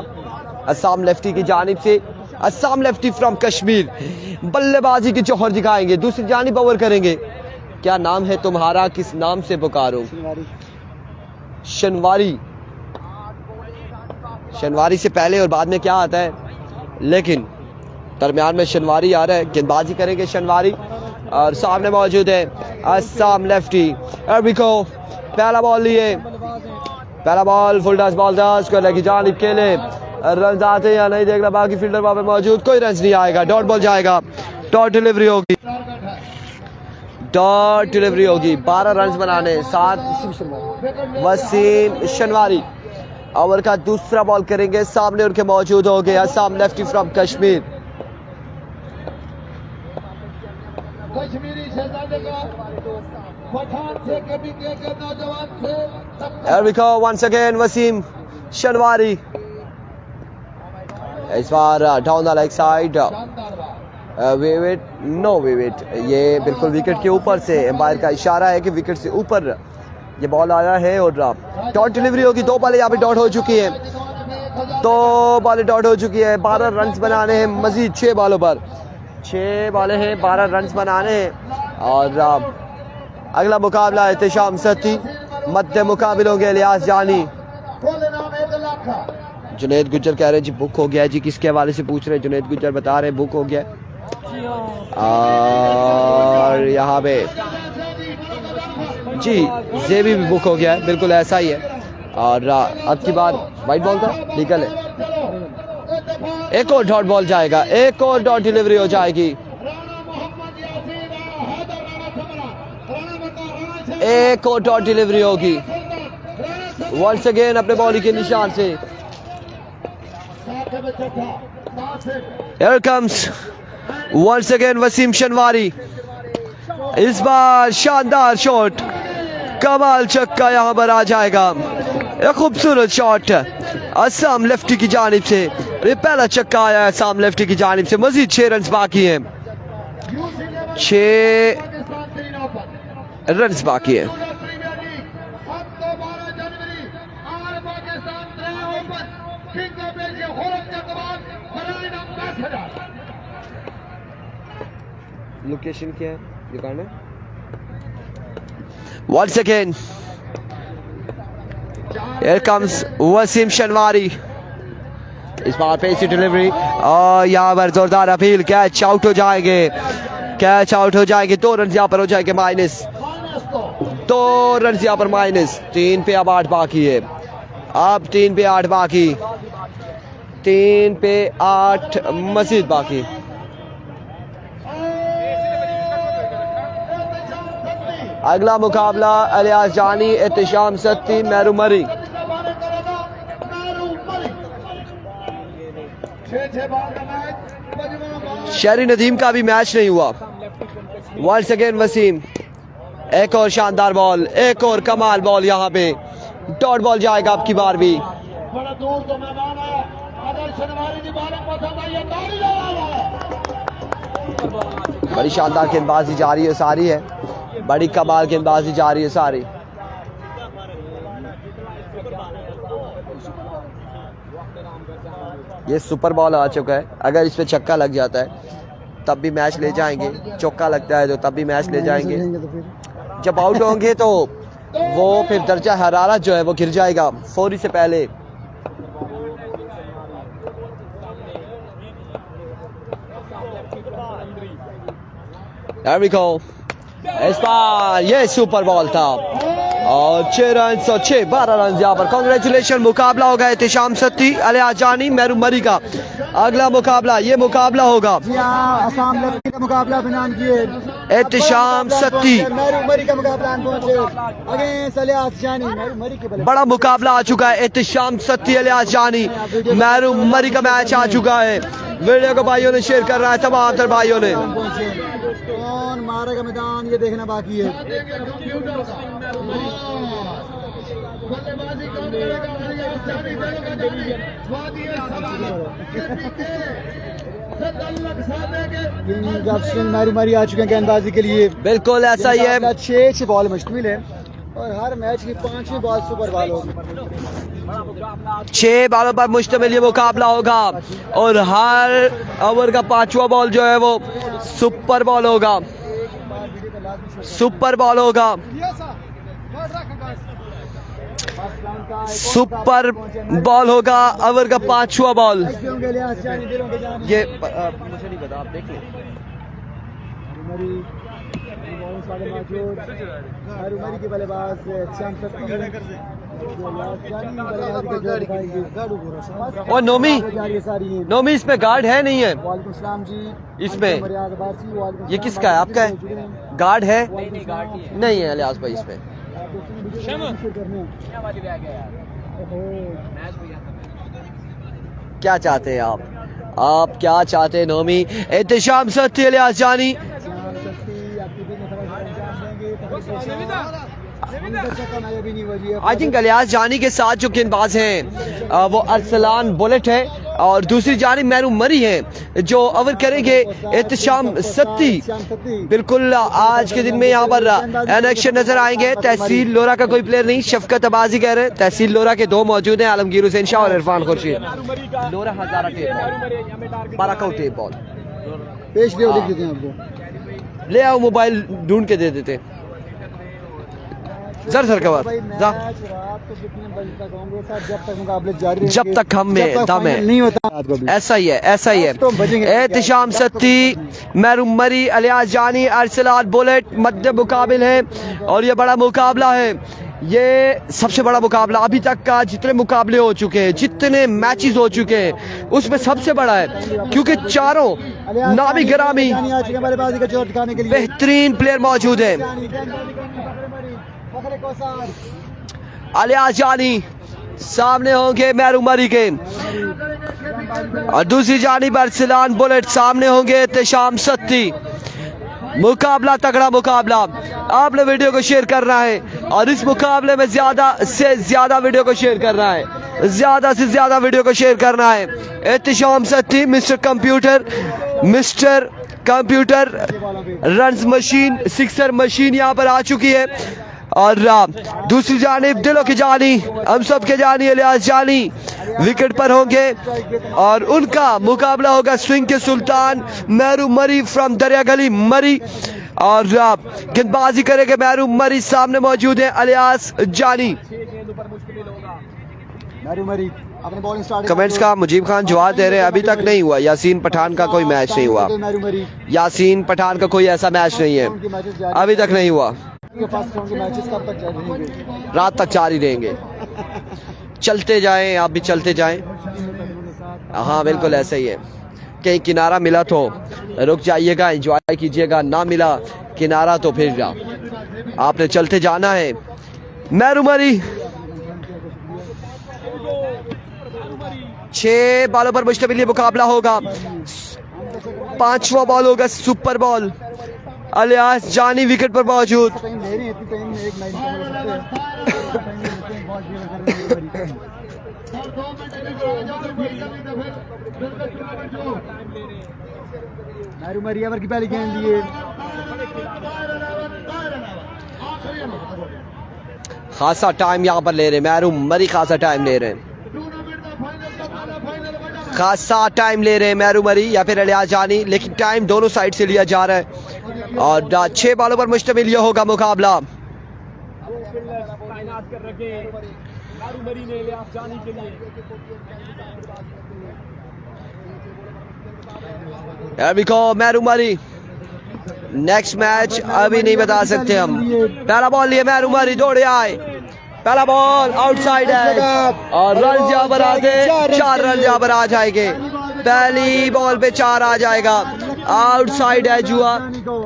असम लेफ्टी की जानिब से, असम लेफ्टी फ्रॉम कश्मीर बल्लेबाजी की जौहर दिखाएंगे। दूसरी जानिब ओवर करेंगे। क्या नाम है तुम्हारा, किस नाम से पुकारो? शनवारी। शनवारी से पहले और बाद में क्या आता है, लेकिन दरमियान में शनवारी आ रहा है। गेंदबाजी करेंगे शनवारी और सामने मौजूद है असम लेफ्टी। को पहला बॉल लिए, पहला ball full toss ball toss को लगी जानिब के लिए। रन आते या नहीं देखना, बाकी फील्डर वहां पे मौजूद, कोई रन नहीं आएगा। डॉट बॉल जाएगा, डॉट डिलीवरी होगी, डॉट डिलीवरी होगी। 12 रन बनाने, 7 वसीम शनवारी। ओवर का दूसरा बॉल करेंगे, सामने उनके मौजूद हो गए असम लेफ्टी फ्रॉम कश्मीर। कश्मीरी शहजादे का पठान से कभी के नौजवान से Here we go once again Waseem Shinwari. इस बार down the leg side, wicket no wicket, ये बिल्कुल विकेट के ऊपर से एम्पायर का इशारा है कि विकेट से ऊपर ये बॉल आया है और डॉट डिलीवरी होगी। 2 बॉलें यहाँ पे डॉट हो चुकी है, 2 बॉलें डॉट हो चुकी है। 12 रन बनाने हैं मजीद 6 बॉलों पर, 6 बॉलें हैं, 12 रन बनाने हैं। और अगला मुकाबला एहतशाम सत्ती मध्य मुकाबले होंगे लियाज जानी। जुनैद गुज्जर कह रहे हैं जी बुक हो गया है जी, किसके हवाले से पूछ रहे हैं? जुनैद गुज्जर बता रहे हैं बुक हो गया है। और यहाँ पे जी जेबी भी बुक हो गया है, बिल्कुल ऐसा ही है। और अब की बार वाइट बॉल का लीगल है। एक और डॉट बॉल जाएगा, एक और डॉट डिलीवरी हो जाएगी। एक और डॉट डिलीवरी होगी वंस अगेन अपने बॉल के निशान से। Here comes once again Waseem Shinwari. इस बार शानदार शॉट, कमाल छक्का यहां पर आ जाएगा। एक खूबसूरत शॉट असम लेफ्टी की जानिब से। ये पहला छक्का आया है असम लेफ्टी की जानिब से। मजीद 6 रन बाकी हैं, 6 रन बाकी है। लोकेशन क्या है दुकान है? Once again here comes Wasim Shinwari. इस बार पेसी डिलीवरी और यहाँ पर जोरदार अपील, कैच आउट हो जाएंगे, कैच आउट हो जाएंगे। 2 रन यहाँ पर हो जाएंगे माइनस, 2 रन यहाँ पर माइनस। 3 पे अब 8 बाकी है, अब 3 पे 8 बाकी, 3 पे 8 मजीद बाकी। अगला मुकाबला अलियास जानी एहतशाम सत्ती मेहरू मरी। शहरी नदीम का भी मैच नहीं हुआ। वंस अगेन वसीम, एक और शानदार बॉल, एक और कमाल बॉल, यहाँ पे डॉट बॉल जाएगा अब की बार भी। दूर तो मैदान है। अगर शनिवारी की बॉलिंग पसंद आई है ताली लगा है। बड़ी शानदार गेंदबाजी जारी है सारी है, बड़ी कमाल गेंदबाजी जारी है सारी। ये सुपर बॉल आ चुका है, अगर इस पे छक्का लग जाता है तब भी मैच ले जाएंगे, चौका लगता है तो तब भी मैच ले जाएंगे। जब आउट होंगे तो वो फिर दर्जा हरारत जो है वो गिर जाएगा फौरी से पहले। There we go. इस बार ये सुपर बॉल था और 6 रन 12 रन यहाँ पर। कांग्रेचुलेशन। मुकाबला होगा एहतिशाम सत्ती अलियास जानी महरून मरी का। अगला मुकाबला ये मुकाबला होगा जी हाँ, असम लड़की का मुकाबला बयान किए एहतिशाम सत्ती। महरून मरी का मुकाबला पहुंचे अगेंस्ट अलियास जानी। महरून मरी के बल्ले बड़ा मुकाबला आ चुका है, एहतिशाम सत्ती अलियास जानी महरून मरी का मैच आ चुका है। वीडियो को भाइयों ने शेयर कर रहा है तमाम तर भाइयों ने। कौन मारेगा मैदान ये देखना बाकी है। बल्लेबाजी कौन करेगा? अलियास जानी करेगा जानी। किंग ऑफ स्विंग महरून मरी आ चुके हैं गेंदबाजी के लिए। बिल्कुल ऐसा ही है। 6 बॉल मुश्तमिल है और हर मैच की 5वीं बॉल सुपर बॉल होगी। 6 बॉलों पर मुश्तमिल ये मुकाबला होगा और हर ओवर का 5वां बॉल जो है वो सुपर बॉल होगा। सुपर बॉल होगा, सुपर बॉल होगा। ओवर का 5वां बॉल। ये मुझे नहीं पता, आप देख लें। महरून के बल्लेबाज एहतिशाम सत्ती और नोमी नोमी इसमें गार्ड है नहीं है वालेकुम सलाम जी। इसमें ये किसका है? आपका है? गार्ड है? नहीं है अलियास भाई इसमें। क्या चाहते हैं आप क्या चाहते हैं Nomi? Ehtisham Satti alias Jani. I think alias जानी के साथ जो गेंदबाज हैं वो अरसलान बुलेट है और दूसरी जानिब महरून मरी है जो ओवर करेंगे एहतिशाम सत्ती। बिल्कुल आज के दिन में यहाँ पर एक्शन नजर आएंगे। तहसील लोरा का कोई प्लेयर नहीं, शफकत अब्बासी कह रहे हैं। तहसील लोरा के 2 मौजूद हैं, आलमगीर हुसैन शाह और इरफान खुर्शीद। लोरा हजारा टेप बॉल, 12 टेप बॉल पेश लिख देते हैं आपको। ले आओ, मोबाइल ढूंढ के दे देते। जर कवर जब तक हम में दम है नहीं होता। ऐसा ही है, ऐसा ही है। एहतिशाम सत्ती महरून मरी अलियास जानी अरसलान बुलेट मध्य मुकाबिल है और ये बड़ा मुकाबला है। ये सबसे बड़ा मुकाबला अभी तक का जितने मुकाबले हो चुके हैं, जितने मैचेस हो चुके हैं उसमें सबसे बड़ा है क्योंकि चारों नामी गिरामी बेहतरीन प्लेयर मौजूद हैं। अलियास जानी सामने होंगे महरून मरी के और दूसरी जानिब अरसलान बुलेट सामने होंगे एहतिशाम सत्ती। मुकाबला तगड़ा मुकाबला। आपने वीडियो को शेयर करना है और इस मुकाबले में ज्यादा से ज्यादा वीडियो को शेयर करना है, ज्यादा से ज्यादा वीडियो को शेयर करना है। Ehtisham Satti mister computer runs machine, sixer machine यहाँ पर आ चुकी है और दूसरी जानिब दिलों की जानी, हम सब के जानी अलियास जानी विकेट पर होंगे और उनका मुकाबला होगा स्विंग के सुल्तान महरून मरी फ्रॉम दरिया गली मरी और गेंदबाजी करेंगे महरून मरी। सामने मौजूद है अलियास जानी। कमेंट्स का मुजीब खान जवाब दे रहे हैं अभी तक नहीं हुआ। यासीन पठान का कोई मैच नहीं हुआ, यासीन पठान का कोई ऐसा मैच नहीं है, अभी तक नहीं हुआ। रात तक जारी रहेंगे, चलते जाएं, आप भी चलते जाएं। हाँ बिल्कुल ऐसा ही है। कहीं किनारा मिला तो रुक जाइएगा, एंजॉय कीजिएगा, ना मिला किनारा तो फिर आपने चलते जाना है। महरून मरी 6 बॉलों पर मुश्तमिल ये मुकाबला होगा। 5वां बॉल होगा सुपर बॉल। अलियास जानी विकेट पर मौजूद। मैरूमरी ओवर की पहली गेंद लिए। खासा टाइम यहाँ पर ले रहे मैरूमरी, खासा टाइम ले रहे हैं, खासा टाइम ले रहे हैं मैरूमरी या फिर अलियास जानी, लेकिन टाइम दोनों साइड से लिया जा रहा है और 6 बॉलों पर मुश्तमिल यह होगा मुकाबला। मैरूमरी नेक्स्ट मैच अभी नहीं बता सकते हम। पहला बॉल लिए मैरूमरी, दौड़े आए, पहला बॉल आउटसाइड है और रन जहाँ पर आते 4 रन जहाँ पर आ जाएंगे। पहली बॉल पे 4 आ जाएगा, आउटसाइड है जुआ।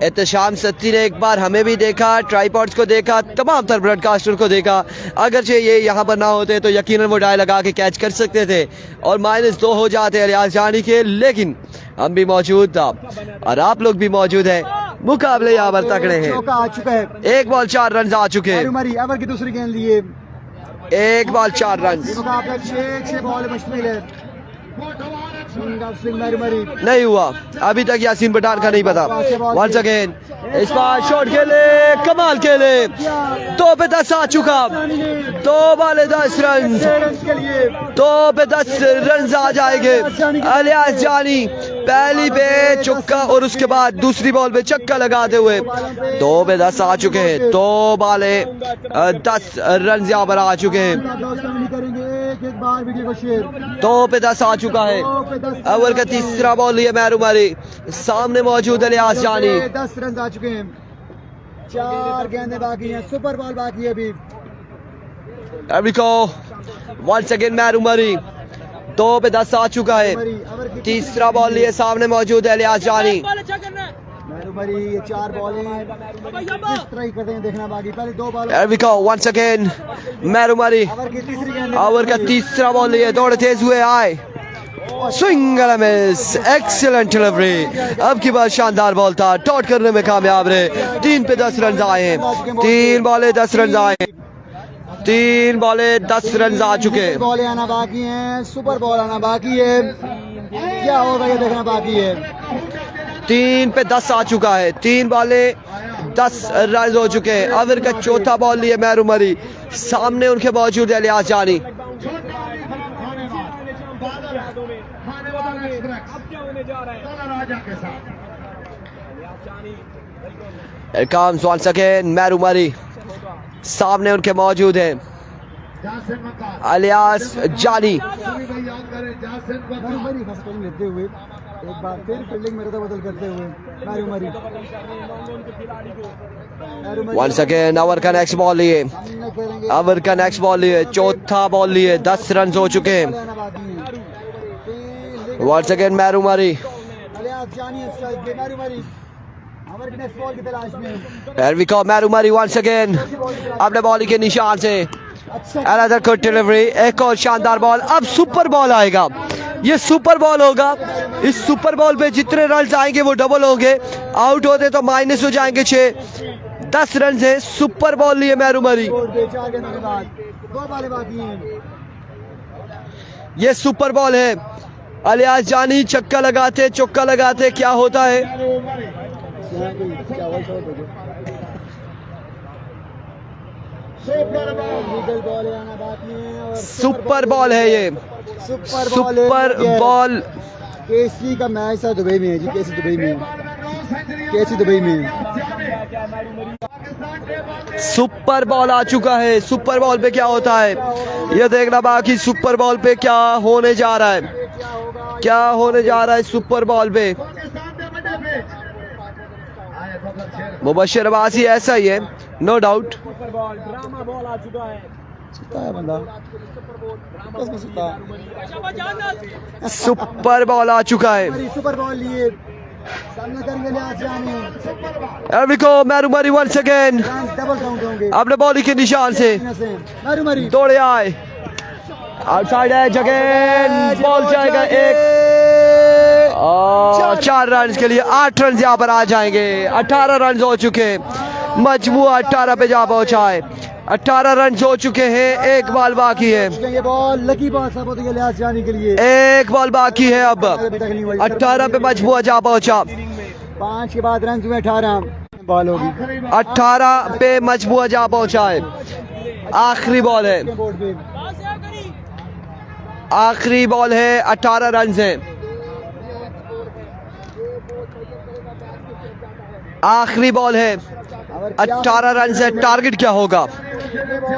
एहतशाम सत्ती ने एक बार हमें भी देखा, ट्राइपॉड्स को देखा, तमाम तर ब्रॉडकास्टर को देखा, अगरचे ये यहाँ पर ना होते तो यकीनन वो डाई लगा के कैच कर सकते थे और -2 हो जाते अलियास जानी के, लेकिन हम भी मौजूद था और आप लोग भी मौजूद है। मुकाबले यहाँ पर तगड़े हैं। आ चुका है, 1 बॉल 4 रन आ चुके हैं। मैरूमरी ओवर की दूसरी गेंद लिए। 1 बॉल 4 रन। मुकाबला 6 बॉल मुश्तमिल है। मैरूमरी नहीं हुआ अभी तक, यासीन पठान का नहीं पता। वंस अगेन इस बार शॉट खेले, कमाल खेले, 2 पे 10 आ चुका, 2 बॉल 10 रन, 2 पे 10 रन आ जाएंगे। अलियास जानी पहली पे चौका और उसके बाद दूसरी बॉल पे छक्का लगाते हुए 2 पे 10 आ चुके हैं, 2 बॉले 10 रन यहाँ पर आ चुके हैं, 2 पे 10 आ चुका है। ओवर का तीसरा बॉल लिया मैरूमरी, सामने मौजूद अलियास जानी। 10 रन आ चुके हैं, 4 गेंदें बाकी हैं, सुपर बॉल बाकी है अभी। वंस अगेन मैरूमरी, 2 पे 10 आ चुका है, तीसरा बॉल लिए सामने मौजूद है अलियास जानी। मैरूमरी ये 4 बॉलें किस तरह ही करते हैं देखना बाकी। पहले 2 बॉल वंस अगेन मैरूमरी, ओवर की तीसरी गेंद, ओवर का तीसरा बॉल लिए, दौड़े तेज हुए आए, swing and miss, excellent delivery. अब की बार शानदार बॉल था, डॉट करने में कामयाब रहे। 3 पे 10 रन आए हैं, 3 बॉले 10 रन आए हैं, 3 बॉले 10 रन आ चुके हैं। बॉलें आना बाकी हैं, सुपर बॉल आना बाकी है, क्या होगा ये देखना बाकी है। 3 पे 10 आ चुका है, 3 बॉले 10 रन हो चुके हैं। ओवर का चौथा बॉल लिए मैरूमरी, सामने उनके मौजूद है अलियास जानी। Here comes once again मैरूमरी, सामने उनके मौजूद है अलियास जानी। मैरूमरी फर्स्ट बॉलिंग लेते हुए एक बार फिर फील्डिंग में रद्द बदल करते हुए मैरूमरी Once again ओवर का नेक्स्ट बॉल लिए, ओवर का नेक्स्ट बॉल लिए, चौथा बॉल लिए, 10 रन हो चुके हैं। Once again मैरूमरी, अलियास जानी मैरूमरी ओवर की नेक्स्ट बॉल की तलाश में। Here we go मैरूमरी once again, अपने बॉलिंग के निशान से another good delivery, एक और शानदार बॉल। अब सुपर बॉल आएगा, ये सुपर बॉल होगा। इस सुपर बॉल पे जितने रन आएंगे वो डबल होंगे, आउट होते तो माइनस हो जाएंगे 6। 10 रन है, सुपर बॉल लिए मैरूमरी। 4 गेंदों के बाद 2 बॉलें बाकी हैं। ये सुपर बॉल है, अलियास जानी छक्का लगाते चौका लगाते क्या होता है। सुपर बॉल है ये, सुपर बॉल। केसी का मैच था दुबई में जी, केसी दुबई में, केसी दुबई में सुपर बॉल आ चुका है। सुपर बॉल पे क्या होता है ये देखना बाकी। सुपर बॉल पे क्या होने जा रहा है, क्या होने जा रहा है सुपर बॉल पे। मुबश्शिर अब्बासी ऐसा ही है, नो डाउट। सुपर बॉल आ चुका है, सुपर बॉल लिए सामने करेंगे अलियास जानी। मैरूमरी वंस अगेन डबल काउंट होंगे अपने बॉलिंग के निशान से मैरूमरी दौड़े आए, आउटसाइड है जगह, बॉल जाएगा 1 और 4 रन के लिए 8 रन यहाँ पर आ जाएंगे। 18 रन हो चुके, मजमूआ 18 पे जा पहुंचा है। 18 रन हो चुके हैं, एक बॉल बाकी है, ये बॉल लकी बॉल साहब होती है लिहाज जाने के लिए। एक बॉल बाकी है। अब 18 पे मजबूआ जा पहुंचा, 5 के बाद रन हुए 18 बॉल होगी। 18 पे मजबूआ जा पहुंचा है, आखिरी बॉल है, बोर्ड पे आखिरी बॉल है, 18 रन है, आखिरी बॉल है, 18 रन से टारगेट क्या होगा।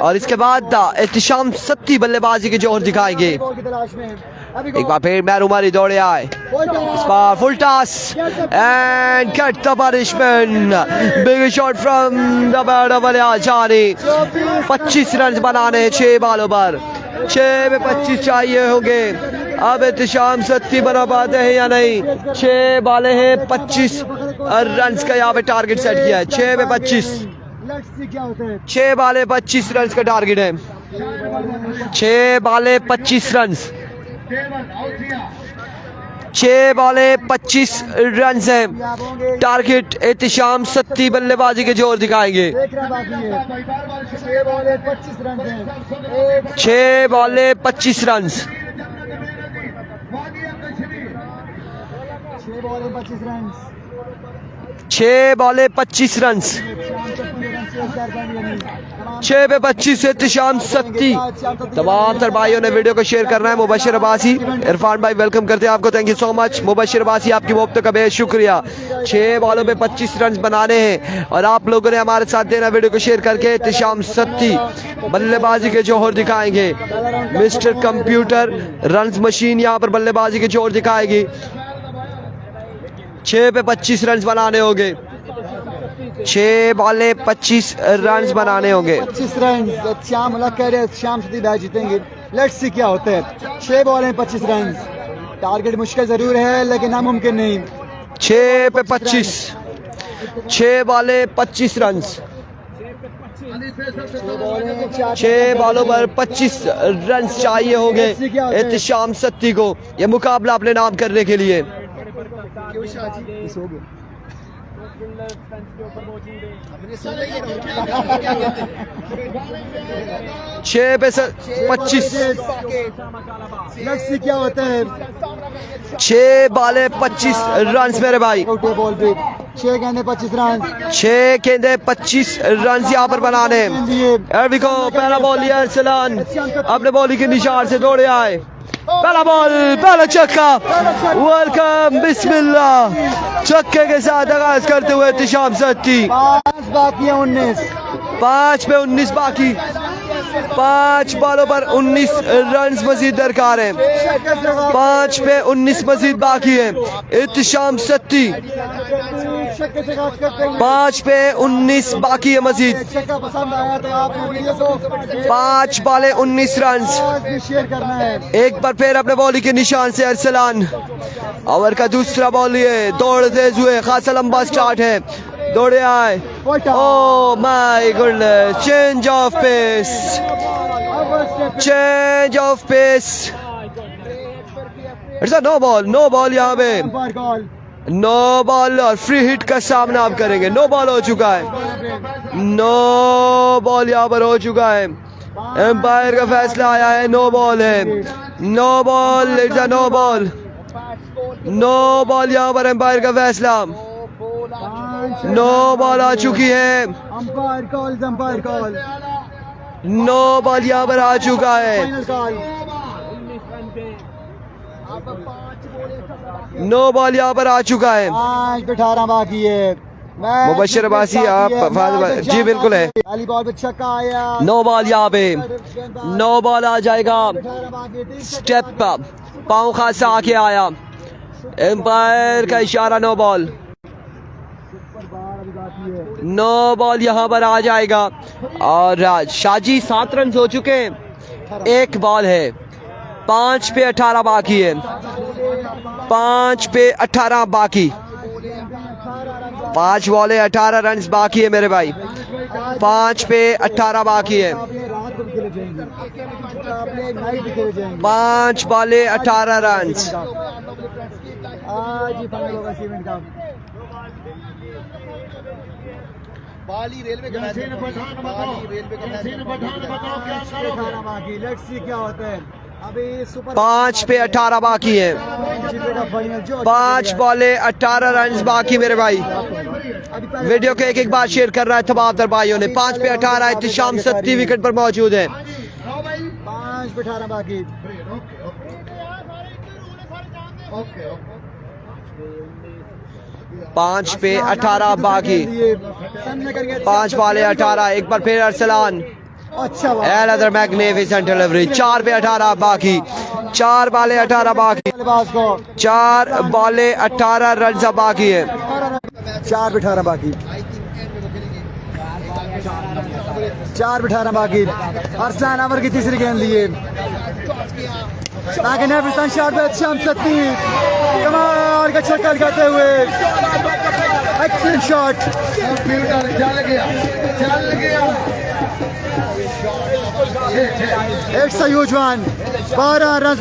और इसके बाद एहतिशाम सत्ती बल्लेबाजी के जोहर दिखाएंगे। बॉल की तलाश में एक बार फिर मैरुमारी दौड़े आए, इस बार full toss and cut the punishment, big shot from the bat of Aliyajani. 25 run बनाने 6 बॉलों पर, 6 में 25 चाहिए होंगे। अब एहतिशाम सत्ती बना पाते हैं या नहीं। 6 बाले हैं, 25 रन का यहाँ पे टारगेट सेट किया है। 6 में 25, लेट्स सी क्या होता है। 6 बाले 25 रन का टारगेट है, 6 बाले 25 रन, 6 बॉले 25 रन है टारगेट। एहतिशाम सत्ती बल्लेबाजी के जोर दिखाएंगे। 6 बॉल 25 रन हैं। 6 बॉले 25 रन, 6 बॉल 25 रन, 6 बॉले 25 रन, 6 पे 25 एहतिशाम सत्ती। तमाम तर भाइयों ने वीडियो को शेयर करना है। मुबशिर अब्बासी, इरफान भाई वेलकम करते हैं आपको, thank you so much. Mubashir Abbasi आपकी मोहब्बत का बेहद शुक्रिया। 6 बॉलों पे 25 रन बनाने हैं और आप लोगों ने हमारे साथ देना, वीडियो को शेयर करके। एहतिशाम सत्ती बल्लेबाजी के जोहर दिखाएंगे। मिस्टर कंप्यूटर रन मशीन यहाँ पर बल्लेबाजी के जोहर दिखाएगी। 6 पे 25 रन बनाने होंगे, 6 बॉले 25 रन बनाने होंगे। 25 रन श्याम अलग कह रहे हैं, श्याम सती बैच जीतेंगे। लेट्स सी क्या होता है। 6 बॉल 25 रन, टारगेट मुश्किल जरूर है लेकिन नामुमकिन नहीं। 6 पे 25, 6 बॉले 25 रन, 6 बॉलों पर 25 रन चाहिए होंगे एहतिशाम सत्ती को यह मुकाबला अपने नाम करने के लिए। 6 पे 25, लेट्स सी क्या होता है। 6 बॉले 25 रन मेरे भाई, बॉल पे 6 गेंदे 25 रन, 6 गेंदे 25 रन यहाँ पर बनाने। पहला बॉल लिया अरसलान, अपने बॉलिंग के निशान से दौड़े आए। पहला बॉल, पहला छक्का, वेलकम, बिस्मिल्लाह। छक्के के साथ आगाज करते हुए एहतिशाम सत्ती। 5 बाकी है 19, 5 पे 19 बाकी, 5 बॉलों पर 19 रन मजीद दरकार है। 5 पे 19 मजीद बाकी है। एहतिशाम सत्ती 5 पे 19 बाकी है मजीद। पसंद आया तो आपने वीडियो को 5 बॉले 19 रन। भी शेयर करना है। एक बार फिर अपने बॉलिंग के निशान से अरसलान। ओवर का दूसरा बॉल लिए, दौड़ते हुए खासा लंबा स्टार्ट है, दौड़े आए। Oh my goodness, change of pace, change of pace. It's a no ball, no ball यहाँ पे, नो बॉल और फ्री हिट का सामना आप करेंगे। नो बॉल हो चुका है, नो बॉल यहाँ पर हो चुका है। एम्पायर का फैसला आया है, नो बॉल है, no ball, it's a no ball, no ball यहाँ पर एम्पायर का फैसला। नो बॉल आ चुकी है, umpire call, umpire call, no ball यहाँ पर आ चुका है। Final call. नो बॉल यहाँ पर आ चुका है। 5 पे 18 बाकी है। मुबशिर अब्बासी आप जी बिल्कुल है। पहली बॉल पे छक्का आया। नो बॉल यहाँ पे, नो बॉल आ जाएगा। स्टेप पाँव खासा आके आया, एम्पायर का इशारा, नो बॉल, नो बॉल यहाँ पर आ जाएगा। और शाजी 7 रन हो चुके हैं, 1 बॉल है। 5 पे 18 बाकी है, 5 पे 18 बाकी, 5 बॉले 18 रन बाकी है मेरे भाई। 5 पे 18 बाकी है, 5 बॉले 18 रन। आज ही फाइनल होगा सीमेंट का। बाली रेलवे का मैच है। बाली रेलवे का मैच है। 18 बाकी, लेट्स सी क्या होता है। अभी सुपर 5 पे 18 बाकी है। का फाइनल जो 5 बॉले 18 रन बाकी मेरे भाई। वीडियो को एक बार शेयर कर रहा है तमाम तर भाइयों ने। 5 पे 18 एहतिशाम 70 विकेट पर मौजूद है। 5 पे 18 बाकी। ओके 5 पे 18 बाकी। 5 बॉले 18। एक बार फिर अरसलान। अच्छा Another magnificent delivery। 4 पे 18 बाकी। 4 बॉले 18 बाकी। 4 बॉले 18 रन बाकी है। 4 पे 18 बाकी। 4 पे 18 बाकी। अरसलान अमर की तीसरी गेंद लिए। मैग्निफिसेंट शॉट पे शाम 70 कमाल का छक्का लगाते हुए। Excellent shot. फील्डर चल गया। एक सही उजवान 12 रन